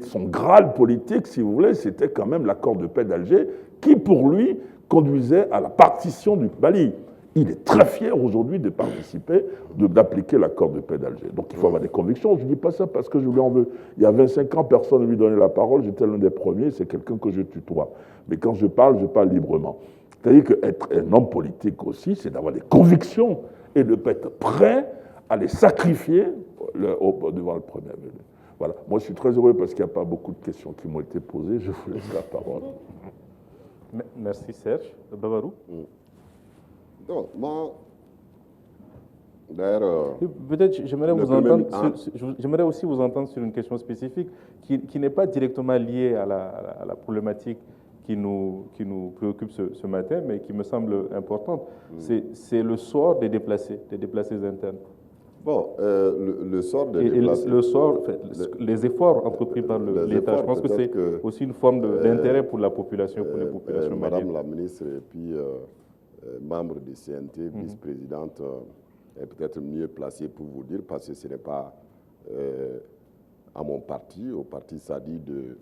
son Graal politique, si vous voulez, c'était quand même l'accord de paix d'Alger, qui pour lui conduisait à la partition du Mali. il est très fier aujourd'hui de participer, d'appliquer l'accord de paix d'Alger. Donc il faut avoir des convictions. Je ne dis pas ça parce que je lui en veux. Il y a 25 ans, personne ne lui donnait la parole. J'étais l'un des premiers. C'est quelqu'un que je tutoie. Mais quand je parle librement. C'est-à-dire qu'être un homme politique aussi, c'est d'avoir des convictions et de être prêt à les sacrifier devant le premier venu. Voilà. Moi, je suis très heureux parce qu'il n'y a pas beaucoup de questions qui m'ont été posées. Je vous laisse la parole. Merci Serge. Babarou. Non, moi, d'ailleurs... Peut-être j'aimerais aussi vous entendre sur une question spécifique qui n'est pas directement liée à la problématique qui nous préoccupe ce matin, mais qui me semble importante. C'est le sort des déplacés internes. Bon, le sort des déplacés... Les efforts entrepris par l'État, je pense que c'est aussi une forme d'intérêt pour la population, pour les populations maliennes. Madame la ministre et puis membre du CNT, vice-présidente, est peut-être mieux placée pour vous dire, parce que ce n'est pas à mon parti, au parti Sadi, de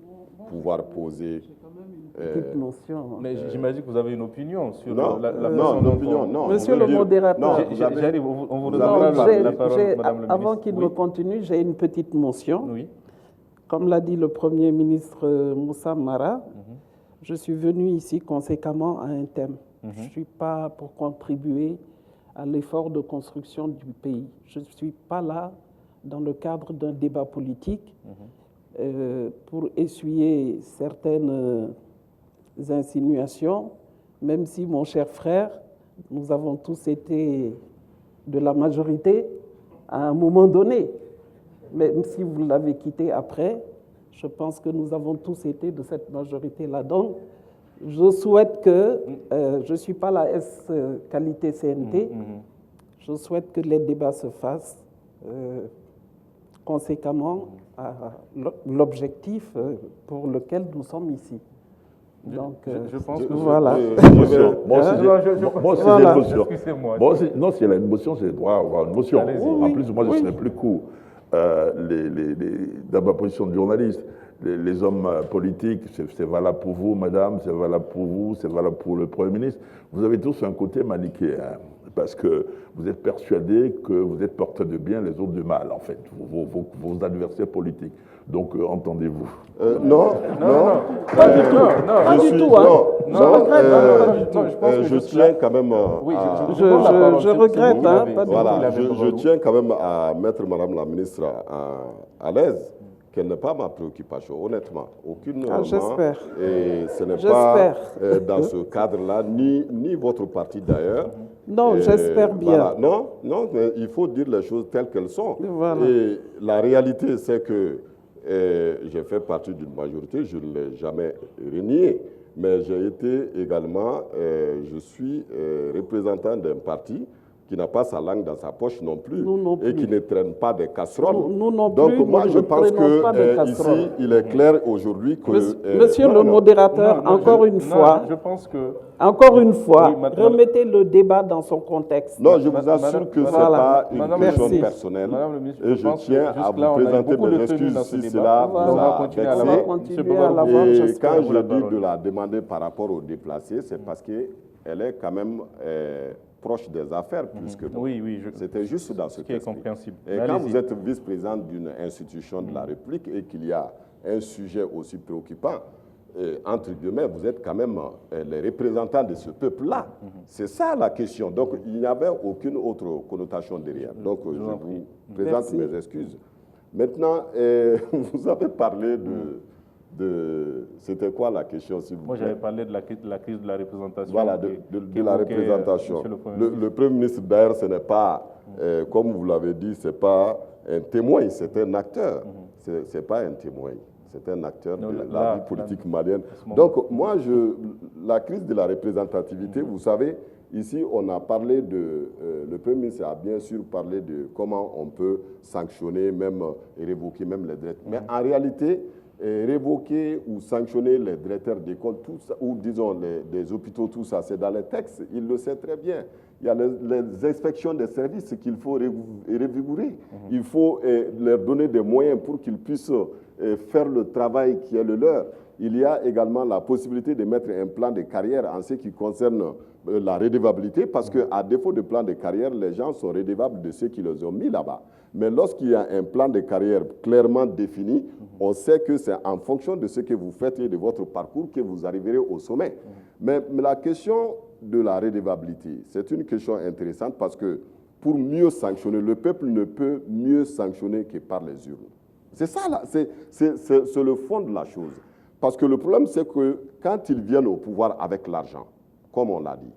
pouvoir poser... Mais j'imagine que vous avez une opinion sur la façon dont non. Monsieur le modérateur, j'arrive, on vous donnera la parole, Madame le ministre. Avant qu'il ne continue, j'ai une petite motion. Oui. Comme l'a dit le Premier ministre Moussa Mara, je suis venu ici conséquemment à un thème. Je ne suis pas pour contribuer à l'effort de construction du pays. Je ne suis pas là dans le cadre d'un débat politique pour essuyer certaines insinuations, même si, mon cher frère, nous avons tous été de la majorité à un moment donné. Même si vous l'avez quitté après, je pense que nous avons tous été de cette majorité-là. Donc, je souhaite que, je ne suis pas la S-qualité CNT, je souhaite que les débats se fassent conséquemment à l'objectif pour lequel nous sommes ici. Donc, je pense que voilà. Moi aussi, j'ai une motion. Non, si elle a une motion, j'ai le droit à avoir une motion. En plus, moi, je serai plus court. Dans ma position de journaliste, les hommes politiques, c'est valable pour vous, madame, c'est valable pour vous, c'est valable pour le Premier ministre. Vous avez tous un côté manichéen, parce que vous êtes persuadés que vous êtes porteur de bien, les autres de mal, en fait, vos adversaires politiques. Donc, entendez-vous. Non, pas du tout. Pas du tout. Je tiens quand même je regrette. Voilà, je tiens quand même à mettre Madame la ministre à l'aise, qu'elle n'est pas ma préoccupation, honnêtement. Aucunement. J'espère. Et ce n'est pas dans ce cadre-là, ni votre parti d'ailleurs. Non, j'espère bien. Voilà. Non, mais il faut dire les choses telles qu'elles sont. Voilà. Et la réalité, c'est que j'ai fait partie d'une majorité, je ne l'ai jamais renié, mais j'ai été également, je suis représentant d'un parti qui n'a pas sa langue dans sa poche non plus, et qui ne traîne pas des casseroles. Nous non plus. Donc moi, je pense que ici, il est clair aujourd'hui que... Monsieur le modérateur, encore une fois, je pense que... Encore une fois, remettez le débat dans son contexte. Non, je vous assure que ce n'est pas une question personnelle. Et je tiens à vous présenter mes excuses si cela vous a vexé. Et quand je dis de la demander par rapport aux déplacés, c'est parce qu'elle est quand même proche des affaires plus que nous. Oui, c'était juste dans ce qui est compréhensible. Et quand vous êtes vice-présidente d'une institution de la République et qu'il y a un sujet aussi préoccupant, entre guillemets, vous êtes quand même les représentants de ce peuple-là. C'est ça la question. Donc, il n'y avait aucune autre connotation derrière. Donc, je vous présente mes excuses. Maintenant, vous avez parlé c'était quoi la question, s'il vous plaît? Moi, j'avais parlé de la crise de la représentation. Voilà, de la représentation. Le Premier ministre, d'ailleurs, ce n'est pas, comme vous l'avez dit, ce n'est pas un témoin, c'est un acteur. Ce n'est pas un témoin. C'est un acteur de la vie politique malienne. Donc, moi, la crise de la représentativité, vous savez, ici, on a parlé le Premier ministre a bien sûr parlé de comment on peut sanctionner, même révoquer même les directeurs. Mais en réalité, révoquer ou sanctionner les directeurs d'école, tout ça, ou disons des hôpitaux, tout ça, c'est dans les textes. Il le sait très bien. Il y a les inspections des services qu'il faut revigorer. Il faut leur donner des moyens pour qu'ils puissent faire le travail qui est le leur. il y a également la possibilité de mettre un plan de carrière en ce qui concerne la redevabilité, parce qu'à défaut de plan de carrière, les gens sont redevables de ceux qui les ont mis là-bas. Mais lorsqu'il y a un plan de carrière clairement défini, on sait que c'est en fonction de ce que vous faites et de votre parcours que vous arriverez au sommet. Mais la question de la redevabilité, c'est une question intéressante parce que pour mieux sanctionner, le peuple ne peut mieux sanctionner que par les urnes. C'est ça, là, c'est le fond de la chose. Parce que le problème, c'est que quand ils viennent au pouvoir avec l'argent, comme on l'a dit,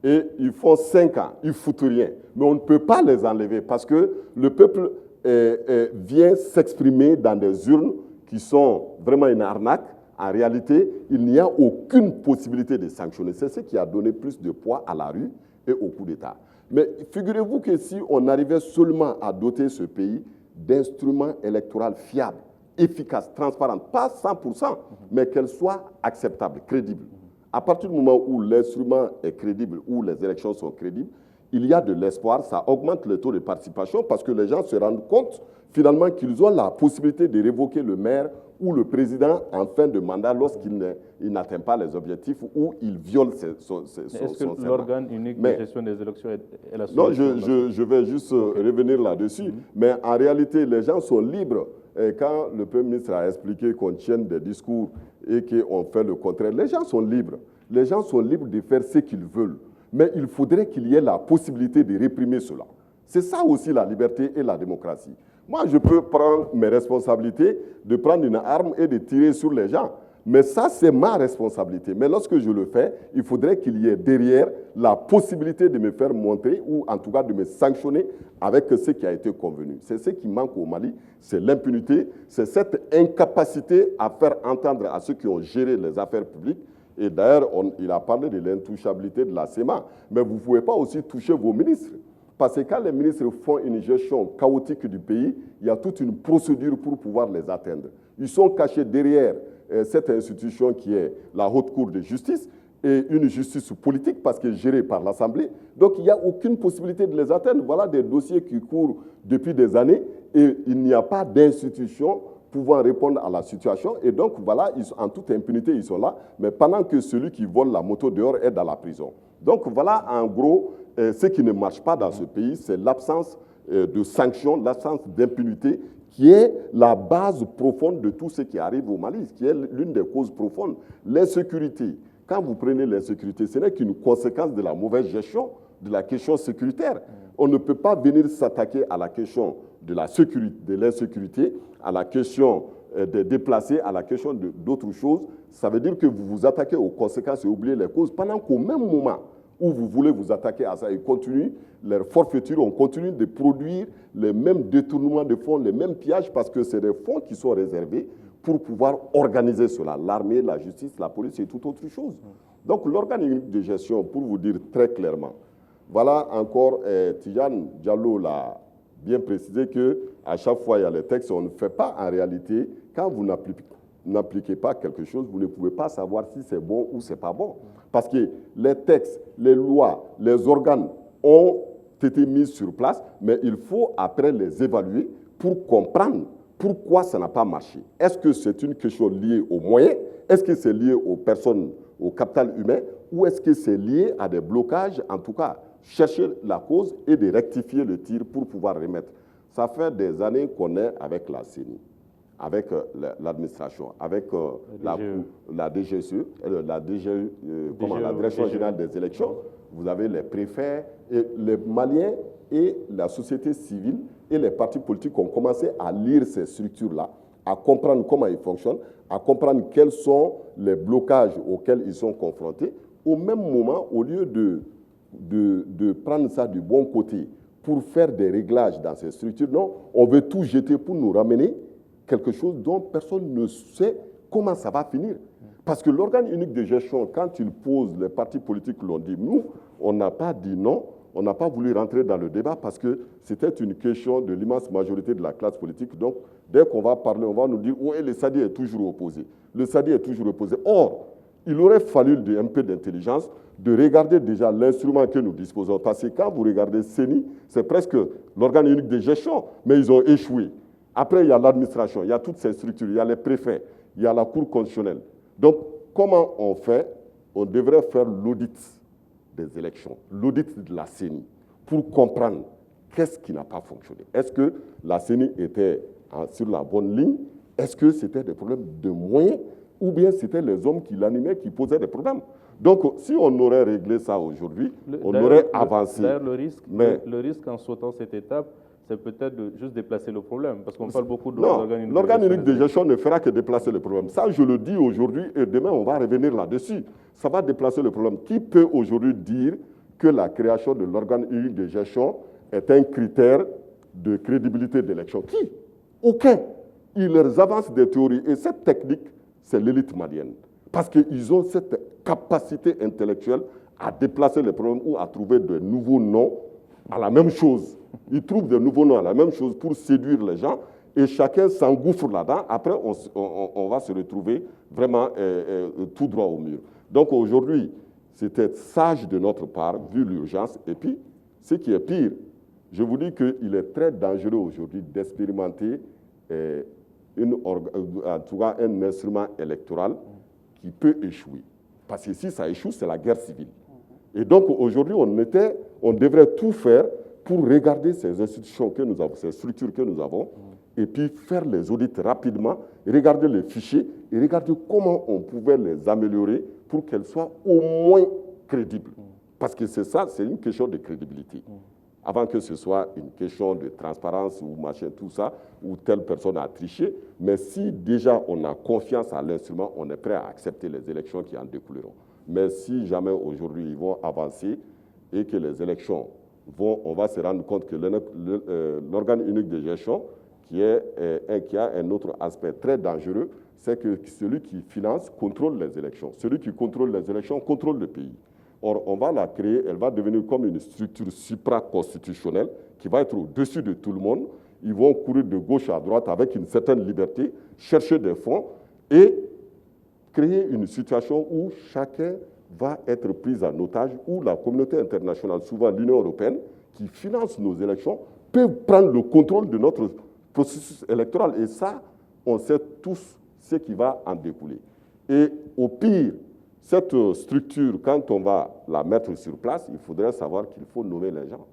et ils font 5 ans, ils ne foutent rien, mais on ne peut pas les enlever parce que le peuple vient s'exprimer dans des urnes qui sont vraiment une arnaque. En réalité, il n'y a aucune possibilité de sanctionner. C'est ce qui a donné plus de poids à la rue et au coup d'État. Mais figurez-vous que si on arrivait seulement à doter ce pays d'instruments électoraux fiables, efficaces, transparents, pas 100%, mais qu'elles soient acceptables, crédibles. À partir du moment où l'instrument est crédible, où les élections sont crédibles, il y a de l'espoir, ça augmente le taux de participation parce que les gens se rendent compte finalement qu'ils ont la possibilité de révoquer le maire ou le président en fin de mandat lorsqu'il n'atteint pas les objectifs ou il viole son Est-ce que l'organe unique de gestion des élections est la solution? Non, je vais juste revenir là-dessus. Mais en réalité, les gens sont libres. Et quand le Premier ministre a expliqué qu'on tienne des discours et qu'on fait le contraire, les gens sont libres. Les gens sont libres de faire ce qu'ils veulent. Mais il faudrait qu'il y ait la possibilité de réprimer cela. C'est ça aussi la liberté et la démocratie. Moi, je peux prendre mes responsabilités de prendre une arme et de tirer sur les gens. Mais ça, c'est ma responsabilité. Mais lorsque je le fais, il faudrait qu'il y ait derrière la possibilité de me faire montrer ou en tout cas de me sanctionner avec ce qui a été convenu. C'est ce qui manque au Mali, c'est l'impunité, c'est cette incapacité à faire entendre à ceux qui ont géré les affaires publiques. Et d'ailleurs, il a parlé de l'intouchabilité de la CEMA. Mais vous ne pouvez pas aussi toucher vos ministres. Parce que quand les ministres font une gestion chaotique du pays, il y a toute une procédure pour pouvoir les atteindre. Ils sont cachés derrière cette institution qui est la Haute Cour de justice et une justice politique parce qu'elle est gérée par l'Assemblée. Donc il n'y a aucune possibilité de les atteindre. Voilà des dossiers qui courent depuis des années et il n'y a pas d'institution pouvant répondre à la situation. Et donc voilà, en toute impunité, ils sont là, mais pendant que celui qui vole la moto dehors est dans la prison. Donc voilà en gros ce qui ne marche pas dans ce pays, c'est l'absence de sanctions, l'absence d'impunité qui est la base profonde de tout ce qui arrive au Mali, qui est l'une des causes profondes. L'insécurité, quand vous prenez l'insécurité, ce n'est qu'une conséquence de la mauvaise gestion de la question sécuritaire. On ne peut pas venir s'attaquer à la question de l'insécurité, à la question des déplacés, à la question d'autres choses. Ça veut dire que vous vous attaquez aux conséquences et oubliez les causes, pendant qu'au même moment où vous voulez vous attaquer à ça, ils continuent leur forfaiture, on continue de produire les mêmes détournements de fonds, les mêmes pillages, parce que c'est des fonds qui sont réservés pour pouvoir organiser cela. L'armée, la justice, la police et toute autre chose. Donc l'organe unique de gestion, pour vous dire très clairement, voilà encore, Tidjane Diallo l'a bien précisé qu'à chaque fois il y a les textes, on ne fait pas en réalité, quand vous n'appliquez pas quelque chose, vous ne pouvez pas savoir si c'est bon ou c'est pas bon. Parce que les textes, les lois, les organes ont été mis sur place, mais il faut après les évaluer pour comprendre pourquoi ça n'a pas marché. Est-ce que c'est une question liée aux moyens? Est-ce que c'est lié aux personnes, au capital humain? Ou est-ce que c'est lié à des blocages? En tout cas, chercher la cause et de rectifier le tir pour pouvoir remettre. Ça fait des années qu'on est avec la CENI, avec l'administration, avec la DGSE, la Direction générale des élections. Vous avez les préfets, et les Maliens et la société civile et les partis politiques ont commencé à lire ces structures-là, à comprendre comment ils fonctionnent, à comprendre quels sont les blocages auxquels ils sont confrontés. Au même moment, au lieu de prendre ça du bon côté pour faire des réglages dans ces structures, non, on veut tout jeter pour nous ramener quelque chose dont personne ne sait comment ça va finir. Parce que l'organe unique de gestion, quand il pose, les partis politiques l'ont dit, nous, on n'a pas dit non, on n'a pas voulu rentrer dans le débat parce que c'était une question de l'immense majorité de la classe politique. Donc, dès qu'on va parler, on va nous dire, oui, le SADI est toujours opposé. Le SADI est toujours opposé. Or, il aurait fallu un peu d'intelligence de regarder déjà l'instrument que nous disposons. Parce que quand vous regardez CENI, c'est presque l'organe unique de gestion, mais ils ont échoué. Après, il y a l'administration, il y a toutes ces structures, il y a les préfets, il y a la Cour constitutionnelle. Donc, comment on fait? On devrait faire l'audit des élections, l'audit de la CENI, pour comprendre qu'est-ce qui n'a pas fonctionné. Est-ce que la CENI était sur la bonne ligne? Est-ce que c'était des problèmes de moyens? Ou bien c'était les hommes qui l'animaient qui posaient des problèmes? Donc, si on aurait réglé ça aujourd'hui, on aurait avancé. D'ailleurs, le risque en sautant cette étape, c'est peut-être de juste déplacer le problème, parce qu'on parle beaucoup de l'organe unique. L'organe unique de gestion ne fera que déplacer le problème. Ça, je le dis aujourd'hui, et demain, on va revenir là-dessus. Ça va déplacer le problème. Qui peut aujourd'hui dire que la création de l'organe unique de gestion est un critère de crédibilité d'élection? Qui? Aucun. Ils leur avancent des théories. Et cette technique, c'est l'élite malienne. Parce qu'ils ont cette capacité intellectuelle à déplacer les problèmes ou à trouver de nouveaux noms à la même chose. Ils trouvent de nouveaux noms à la même chose pour séduire les gens et chacun s'engouffre là-dedans. Après, on va se retrouver vraiment tout droit au mur. Donc aujourd'hui, c'était sage de notre part, vu l'urgence. Et puis, ce qui est pire, je vous dis qu'il est très dangereux aujourd'hui d'expérimenter en tout cas un instrument électoral qui peut échouer. Parce que si ça échoue, c'est la guerre civile. Et donc aujourd'hui, on devrait tout faire pour regarder ces institutions que nous avons, ces structures que nous avons, et puis faire les audits rapidement, regarder les fichiers et regarder comment on pouvait les améliorer pour qu'elles soient au moins crédibles. Parce que c'est ça, c'est une question de crédibilité. Avant que ce soit une question de transparence ou machin, tout ça, où telle personne a triché. Mais si déjà on a confiance à l'instrument, on est prêt à accepter les élections qui en découleront. Mais si jamais aujourd'hui ils vont avancer et que les élections on va se rendre compte que l'organe unique de gestion, qui a un autre aspect très dangereux, c'est que celui qui finance contrôle les élections. Celui qui contrôle les élections contrôle le pays. Or, on va la créer, elle va devenir comme une structure supra-constitutionnelle qui va être au-dessus de tout le monde. Ils vont courir de gauche à droite avec une certaine liberté, chercher des fonds et créer une situation où chacun va être pris en otage, où la communauté internationale, souvent l'Union européenne, qui finance nos élections, peut prendre le contrôle de notre processus électoral. Et ça, on sait tous ce qui va en découler. Et au pire, cette structure, quand on va la mettre sur place, il faudrait savoir qu'il faut nommer les gens.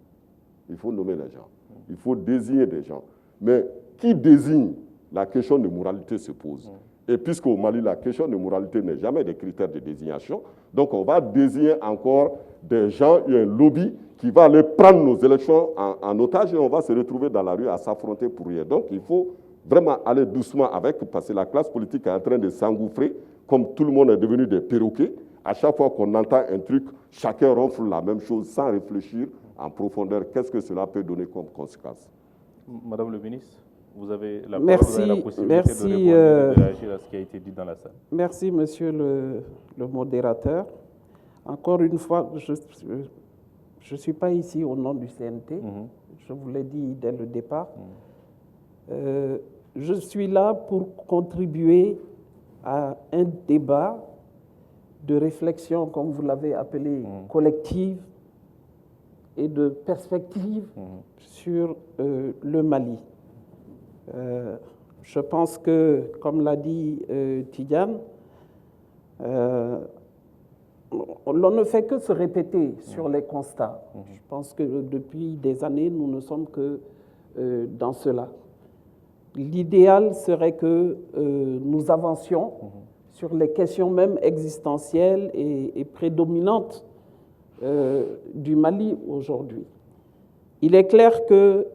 Il faut nommer les gens. Il faut désigner des gens. Mais qui désigne? La question de moralité se pose. Et puisqu'au Mali, la question de moralité n'est jamais des critères de désignation, donc on va désigner encore des gens et un lobby qui va aller prendre nos élections en otage et on va se retrouver dans la rue à s'affronter pour rien. Donc il faut vraiment aller doucement avec, parce que la classe politique est en train de s'engouffrer, comme tout le monde est devenu des perroquets. À chaque fois qu'on entend un truc, chacun ronfle la même chose sans réfléchir en profondeur. Qu'est-ce que cela peut donner comme conséquence? Madame le ministre, vous avez la parole, merci, vous avez la possibilité merci, de répondre et de réagir à ce qui a été dit dans la salle. Merci, monsieur le modérateur. Encore une fois, je ne suis pas ici au nom du CNT. Je vous l'ai dit dès le départ. Je suis là pour contribuer à un débat de réflexion, comme vous l'avez appelé, collective et de perspective sur le Mali. Je pense que, comme l'a dit Tidiane, on ne fait que se répéter sur les constats. Je pense que depuis des années, nous ne sommes que dans cela. L'idéal serait que nous avancions sur les questions même existentielles et prédominantes du Mali aujourd'hui. Il est clair que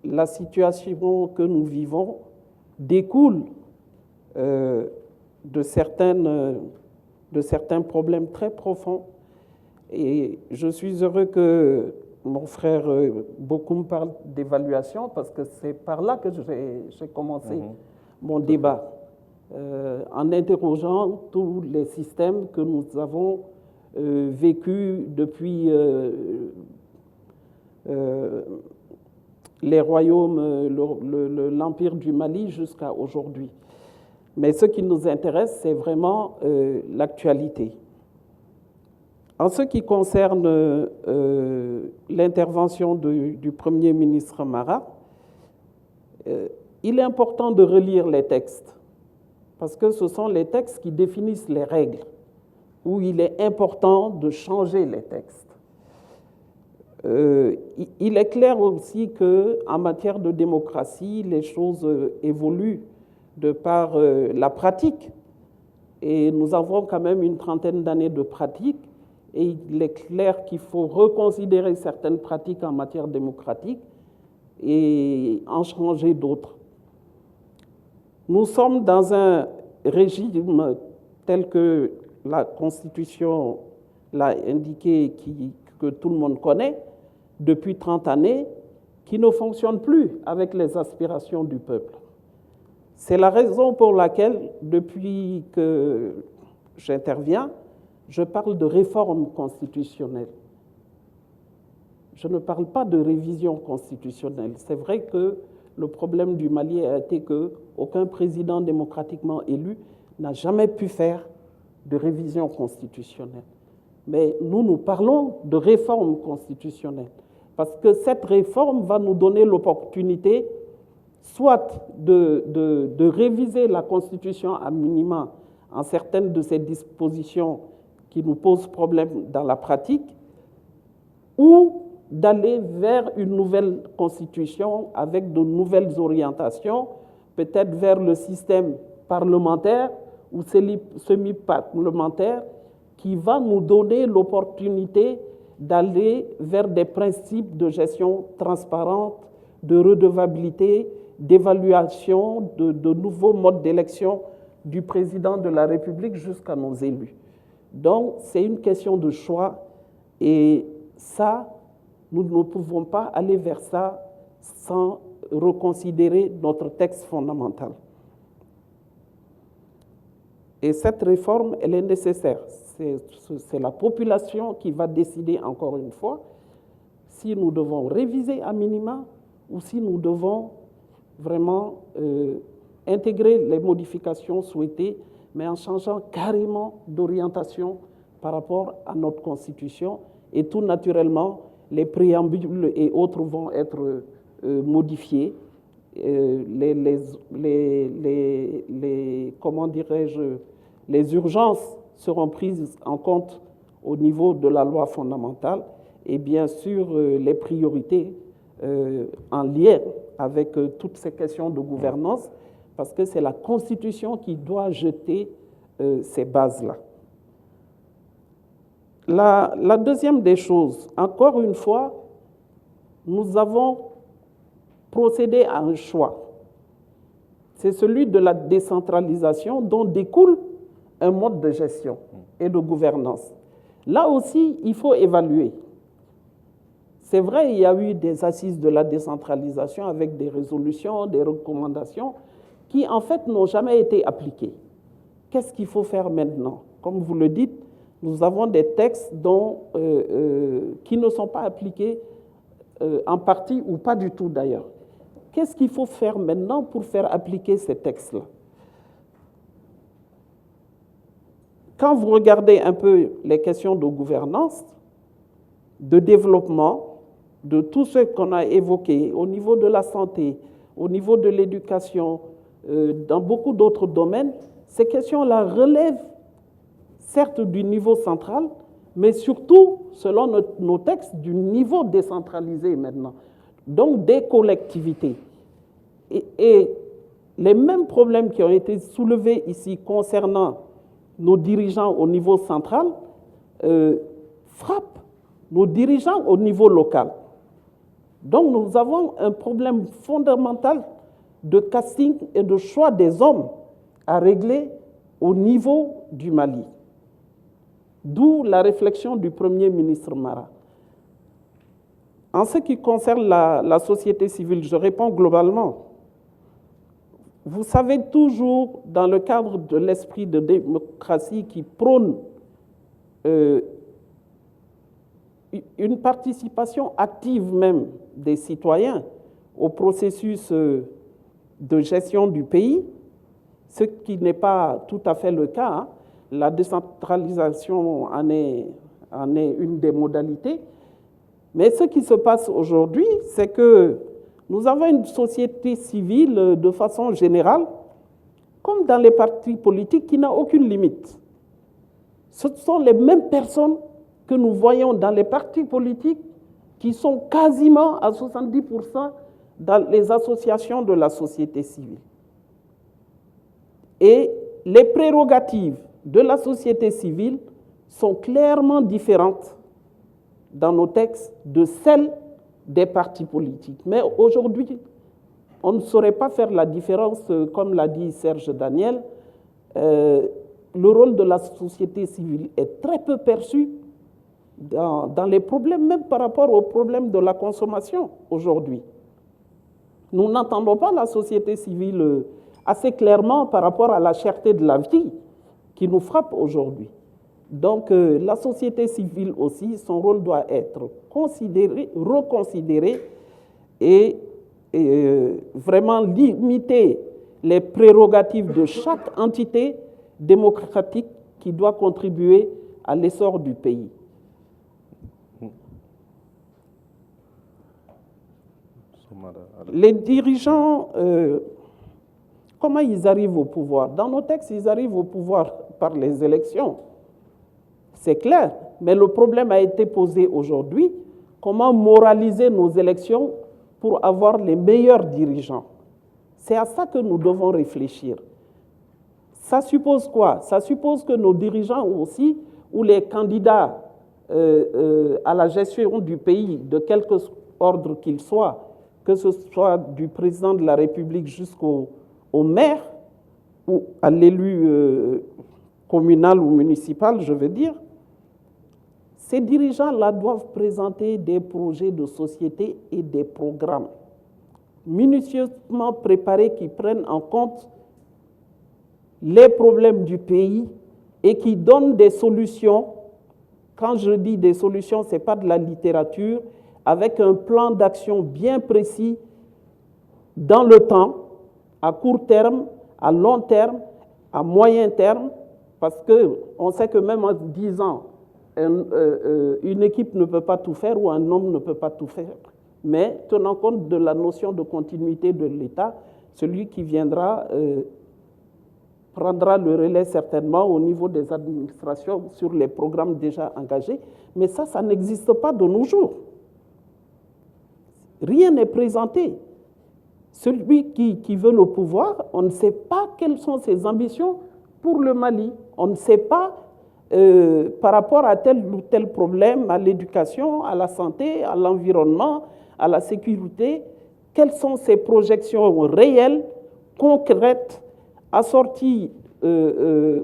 la situation que nous vivons découle de certains problèmes très profonds. Et je suis heureux que mon frère Bokoum parle d'évaluation parce que c'est par là que j'ai commencé mon débat, en interrogeant tous les systèmes que nous avons vécus depuis les royaumes, l'Empire du Mali jusqu'à aujourd'hui. Mais ce qui nous intéresse, c'est vraiment l'actualité. En ce qui concerne l'intervention du Premier ministre Mara, il est important de relire les textes. parce que ce sont les textes qui définissent les règles, où il est important de changer les textes. Il est clair aussi qu'en matière de démocratie, les choses évoluent de par la pratique. Et nous avons quand même une trentaine d'années de pratique. Et il est clair qu'il faut reconsidérer certaines pratiques en matière démocratique et en changer d'autres. Nous sommes dans un régime tel que la Constitution l'a indiqué, que tout le monde connaît, depuis 30 années, qui ne fonctionne plus avec les aspirations du peuple. C'est la raison pour laquelle, depuis que j'interviens, je parle de réforme constitutionnelle. Je ne parle pas de révision constitutionnelle. C'est vrai que le problème du Mali a été qu'aucun président démocratiquement élu n'a jamais pu faire de révision constitutionnelle. Mais nous parlons de réforme constitutionnelle, parce que cette réforme va nous donner l'opportunité soit de réviser la Constitution à minima en certaines de ses dispositions qui nous posent problème dans la pratique, ou d'aller vers une nouvelle Constitution avec de nouvelles orientations, peut-être vers le système parlementaire ou semi-parlementaire, qui va nous donner l'opportunité d'aller vers des principes de gestion transparente, de redevabilité, d'évaluation, de nouveaux modes d'élection du président de la République jusqu'à nos élus. Donc, c'est une question de choix et ça, nous ne pouvons pas aller vers ça sans reconsidérer notre texte fondamental. Et cette réforme, elle est nécessaire. C'est la population qui va décider, encore une fois, si nous devons réviser à minima ou si nous devons vraiment intégrer les modifications souhaitées, mais en changeant carrément d'orientation par rapport à notre Constitution. Et tout naturellement, les préambules et autres vont être modifiés. Comment dirais-je, les urgences seront prises en compte au niveau de la loi fondamentale et bien sûr les priorités en lien avec toutes ces questions de gouvernance, parce que c'est la Constitution qui doit jeter ces bases-là. La deuxième des choses, encore une fois, nous avons procédé à un choix. C'est celui de la décentralisation dont découle un mode de gestion et de gouvernance. Là aussi, il faut évaluer. C'est vrai, il y a eu des assises de la décentralisation avec des résolutions, des recommandations qui, en fait, n'ont jamais été appliquées. Qu'est-ce qu'il faut faire maintenant? Comme vous le dites, nous avons des textes qui ne sont pas appliqués en partie ou pas du tout d'ailleurs. Qu'est-ce qu'il faut faire maintenant pour faire appliquer ces textes-là? Quand vous regardez un peu les questions de gouvernance, de développement, de tout ce qu'on a évoqué au niveau de la santé, au niveau de l'éducation, dans beaucoup d'autres domaines, ces questions-là relèvent certes du niveau central, mais surtout, selon nos textes, du niveau décentralisé maintenant, donc des collectivités. Et les mêmes problèmes qui ont été soulevés ici concernant nos dirigeants au niveau central frappent nos dirigeants au niveau local. Donc nous avons un problème fondamental de casting et de choix des hommes à régler au niveau du Mali. D'où la réflexion du Premier ministre Mara. En ce qui concerne la société civile, je réponds globalement. Vous savez toujours, dans le cadre de l'esprit de démocratie qui prône une participation active même des citoyens au processus de gestion du pays, ce qui n'est pas tout à fait le cas, hein. La décentralisation en est une des modalités. Mais ce qui se passe aujourd'hui, c'est que nous avons une société civile de façon générale comme dans les partis politiques, qui n'a aucune limite. Ce sont les mêmes personnes que nous voyons dans les partis politiques qui sont quasiment à 70% dans les associations de la société civile. Et les prérogatives de la société civile sont clairement différentes dans nos textes de celles des partis politiques. Mais aujourd'hui, on ne saurait pas faire la différence, comme l'a dit Serge Daniel. Le rôle de la société civile est très peu perçu dans les problèmes, même par rapport aux problèmes de la consommation aujourd'hui. Nous n'entendons pas la société civile assez clairement par rapport à la cherté de la vie qui nous frappe aujourd'hui. Donc la société civile aussi, son rôle doit être considéré, reconsidéré et vraiment limiter les prérogatives de chaque entité démocratique qui doit contribuer à l'essor du pays. Les dirigeants, comment ils arrivent au pouvoir? Dans nos textes, ils arrivent au pouvoir par les élections. C'est clair, mais le problème a été posé aujourd'hui. Comment moraliser nos élections pour avoir les meilleurs dirigeants? C'est à ça que nous devons réfléchir. Ça suppose quoi? Ça suppose que nos dirigeants aussi, ou les candidats à la gestion du pays, de quelque ordre qu'ils soient, que ce soit du président de la République jusqu'au maire, ou à l'élu communal ou municipal, je veux dire, ces dirigeants-là doivent présenter des projets de société et des programmes minutieusement préparés qui prennent en compte les problèmes du pays et qui donnent des solutions. Quand je dis des solutions, ce n'est pas de la littérature, avec un plan d'action bien précis dans le temps, à court terme, à long terme, à moyen terme, parce qu'on sait que même en 10 ans, une équipe ne peut pas tout faire ou un homme ne peut pas tout faire. Mais tenant compte de la notion de continuité de l'État, celui qui viendra prendra le relais certainement au niveau des administrations sur les programmes déjà engagés. Mais ça n'existe pas de nos jours. Rien n'est présenté. Celui qui veut le pouvoir, on ne sait pas quelles sont ses ambitions pour le Mali. On ne sait pas par rapport à tel ou tel problème, à l'éducation, à la santé, à l'environnement, à la sécurité, quelles sont ses projections réelles, concrètes, assorties,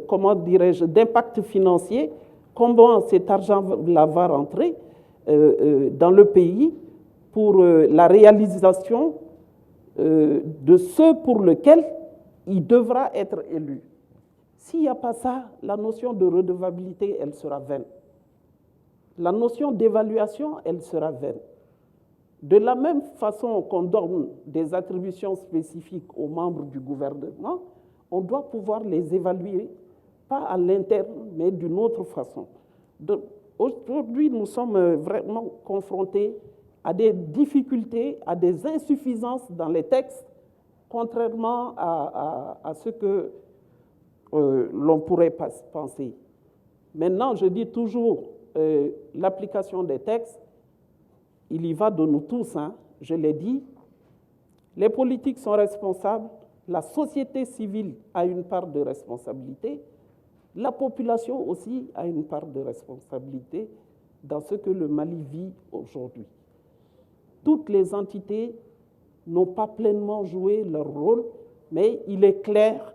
comment dirais-je, d'impact financier, comment cet argent-là va rentrer dans le pays pour la réalisation de ce pour lequel il devra être élu. S'il n'y a pas ça, la notion de redevabilité, elle sera vaine. La notion d'évaluation, elle sera vaine. De la même façon qu'on donne des attributions spécifiques aux membres du gouvernement, on doit pouvoir les évaluer, pas à l'interne, mais d'une autre façon. Aujourd'hui, nous sommes vraiment confrontés à des difficultés, à des insuffisances dans les textes, contrairement à ce que l'on pourrait penser. Maintenant, je dis toujours, l'application des textes, il y va de nous tous, hein, je l'ai dit. Les politiques sont responsables, la société civile a une part de responsabilité, la population aussi a une part de responsabilité dans ce que le Mali vit aujourd'hui. Toutes les entités n'ont pas pleinement joué leur rôle, mais il est clair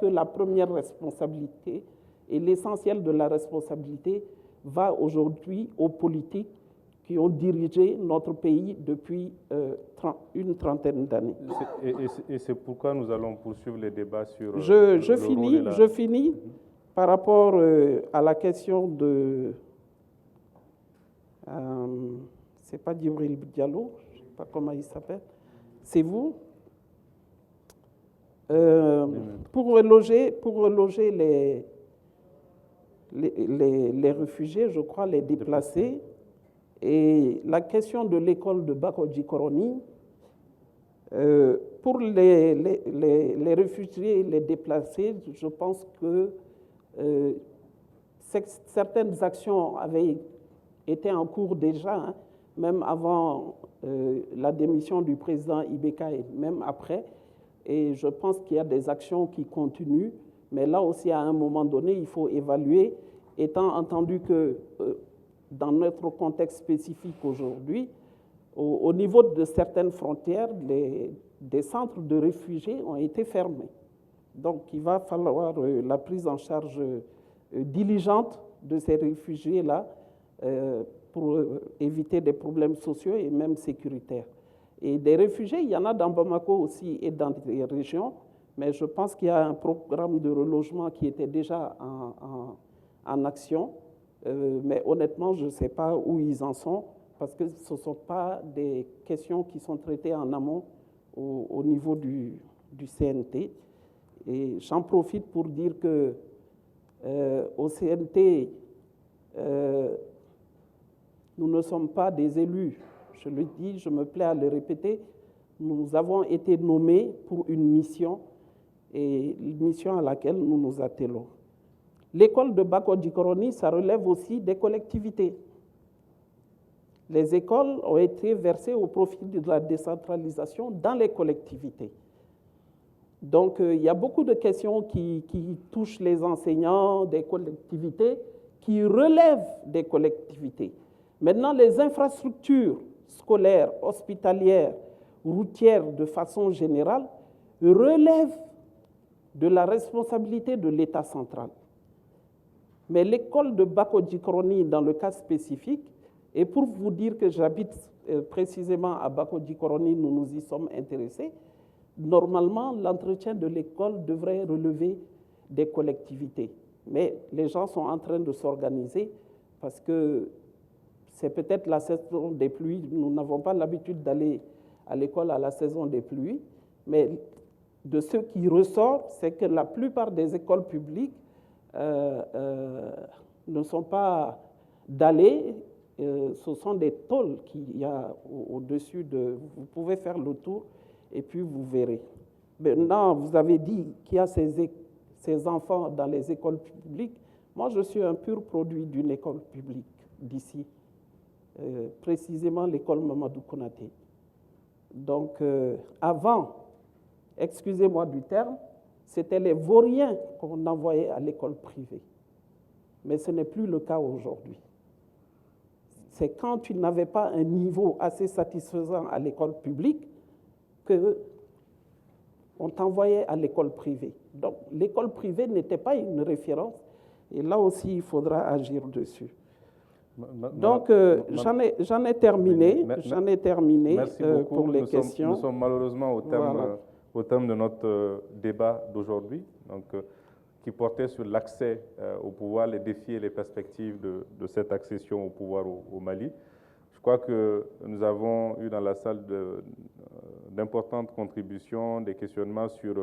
que la première responsabilité et l'essentiel de la responsabilité va aujourd'hui aux politiques qui ont dirigé notre pays depuis une trentaine d'années. Et c'est pourquoi nous allons poursuivre les débats sur Je finis par rapport à la question de... c'est pas Djibril Diallo, je ne sais pas comment il s'appelle. C'est vous pour reloger les réfugiés, je crois, les déplacés, et la question de l'école de Bakodji Koroni, Pour les réfugiés et les déplacés, je pense que certaines actions avaient été en cours déjà, hein, même avant la démission du président Ibeka et même après. Et je pense qu'il y a des actions qui continuent, mais là aussi, à un moment donné, il faut évaluer, étant entendu que dans notre contexte spécifique aujourd'hui, au niveau de certaines frontières, des centres de réfugiés ont été fermés. Donc, il va falloir la prise en charge diligente de ces réfugiés-là pour éviter des problèmes sociaux et même sécuritaires. Et des réfugiés, il y en a dans Bamako aussi et dans des régions, mais je pense qu'il y a un programme de relogement qui était déjà en action. Mais honnêtement, je ne sais pas où ils en sont, parce que ce ne sont pas des questions qui sont traitées en amont au niveau du CNT. Et j'en profite pour dire que au CNT, nous ne sommes pas des élus. Je le dis, je me plais à le répéter. Nous avons été nommés pour une mission, et une mission à laquelle nous nous attelons. L'école de Bako Djikoroni, ça relève aussi des collectivités. Les écoles ont été versées au profit de la décentralisation dans les collectivités. Donc, il y a beaucoup de questions qui touchent les enseignants des collectivités, qui relèvent des collectivités. Maintenant, les infrastructures scolaires, hospitalières, routières de façon générale relèvent de la responsabilité de l'État central. Mais l'école de Bako Djikoroni, dans le cas spécifique, et pour vous dire que j'habite précisément à Bako Djikoroni, nous nous y sommes intéressés, normalement, l'entretien de l'école devrait relever des collectivités. Mais les gens sont en train de s'organiser parce que c'est peut-être la saison des pluies. Nous n'avons pas l'habitude d'aller à l'école à la saison des pluies, mais de ce qui ressort, c'est que la plupart des écoles publiques ne sont pas dallées. Ce sont des tôles qu'il y a au-dessus de... Vous pouvez faire le tour et puis vous verrez. Maintenant, vous avez dit qu'il y a ces enfants dans les écoles publiques. Moi, je suis un pur produit d'une école publique d'ici, précisément l'école Mamadou Konaté. Donc, avant, excusez-moi du terme, c'était les vauriens qu'on envoyait à l'école privée. Mais ce n'est plus le cas aujourd'hui. C'est quand tu n'avais pas un niveau assez satisfaisant à l'école publique qu'on t'envoyait à l'école privée. Donc, l'école privée n'était pas une référence. Et là aussi, il faudra agir dessus. Donc, j'en ai terminé. Merci beaucoup. Pour les questions. Nous sommes malheureusement au terme de notre débat d'aujourd'hui, qui portait sur l'accès au pouvoir, les défis et les perspectives de cette accession au pouvoir au Mali. Je crois que nous avons eu dans la salle d'importantes contributions, des questionnements sur,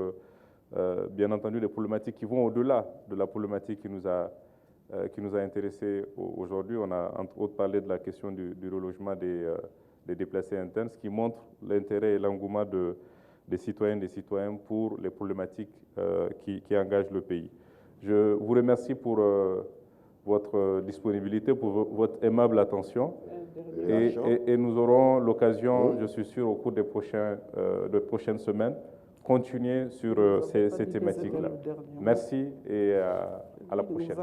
bien entendu, des problématiques qui vont au-delà de la problématique qui nous a intéressés aujourd'hui. On a entre autres parlé de la question du relogement des déplacés internes, ce qui montre l'intérêt et l'engouement des citoyennes et des citoyens pour les problématiques qui engagent le pays. Je vous remercie pour votre disponibilité, pour votre aimable attention. Et nous aurons l'occasion, je suis sûr, au cours des prochaines semaines, continuer sur ces thématiques-là. Merci et à la prochaine.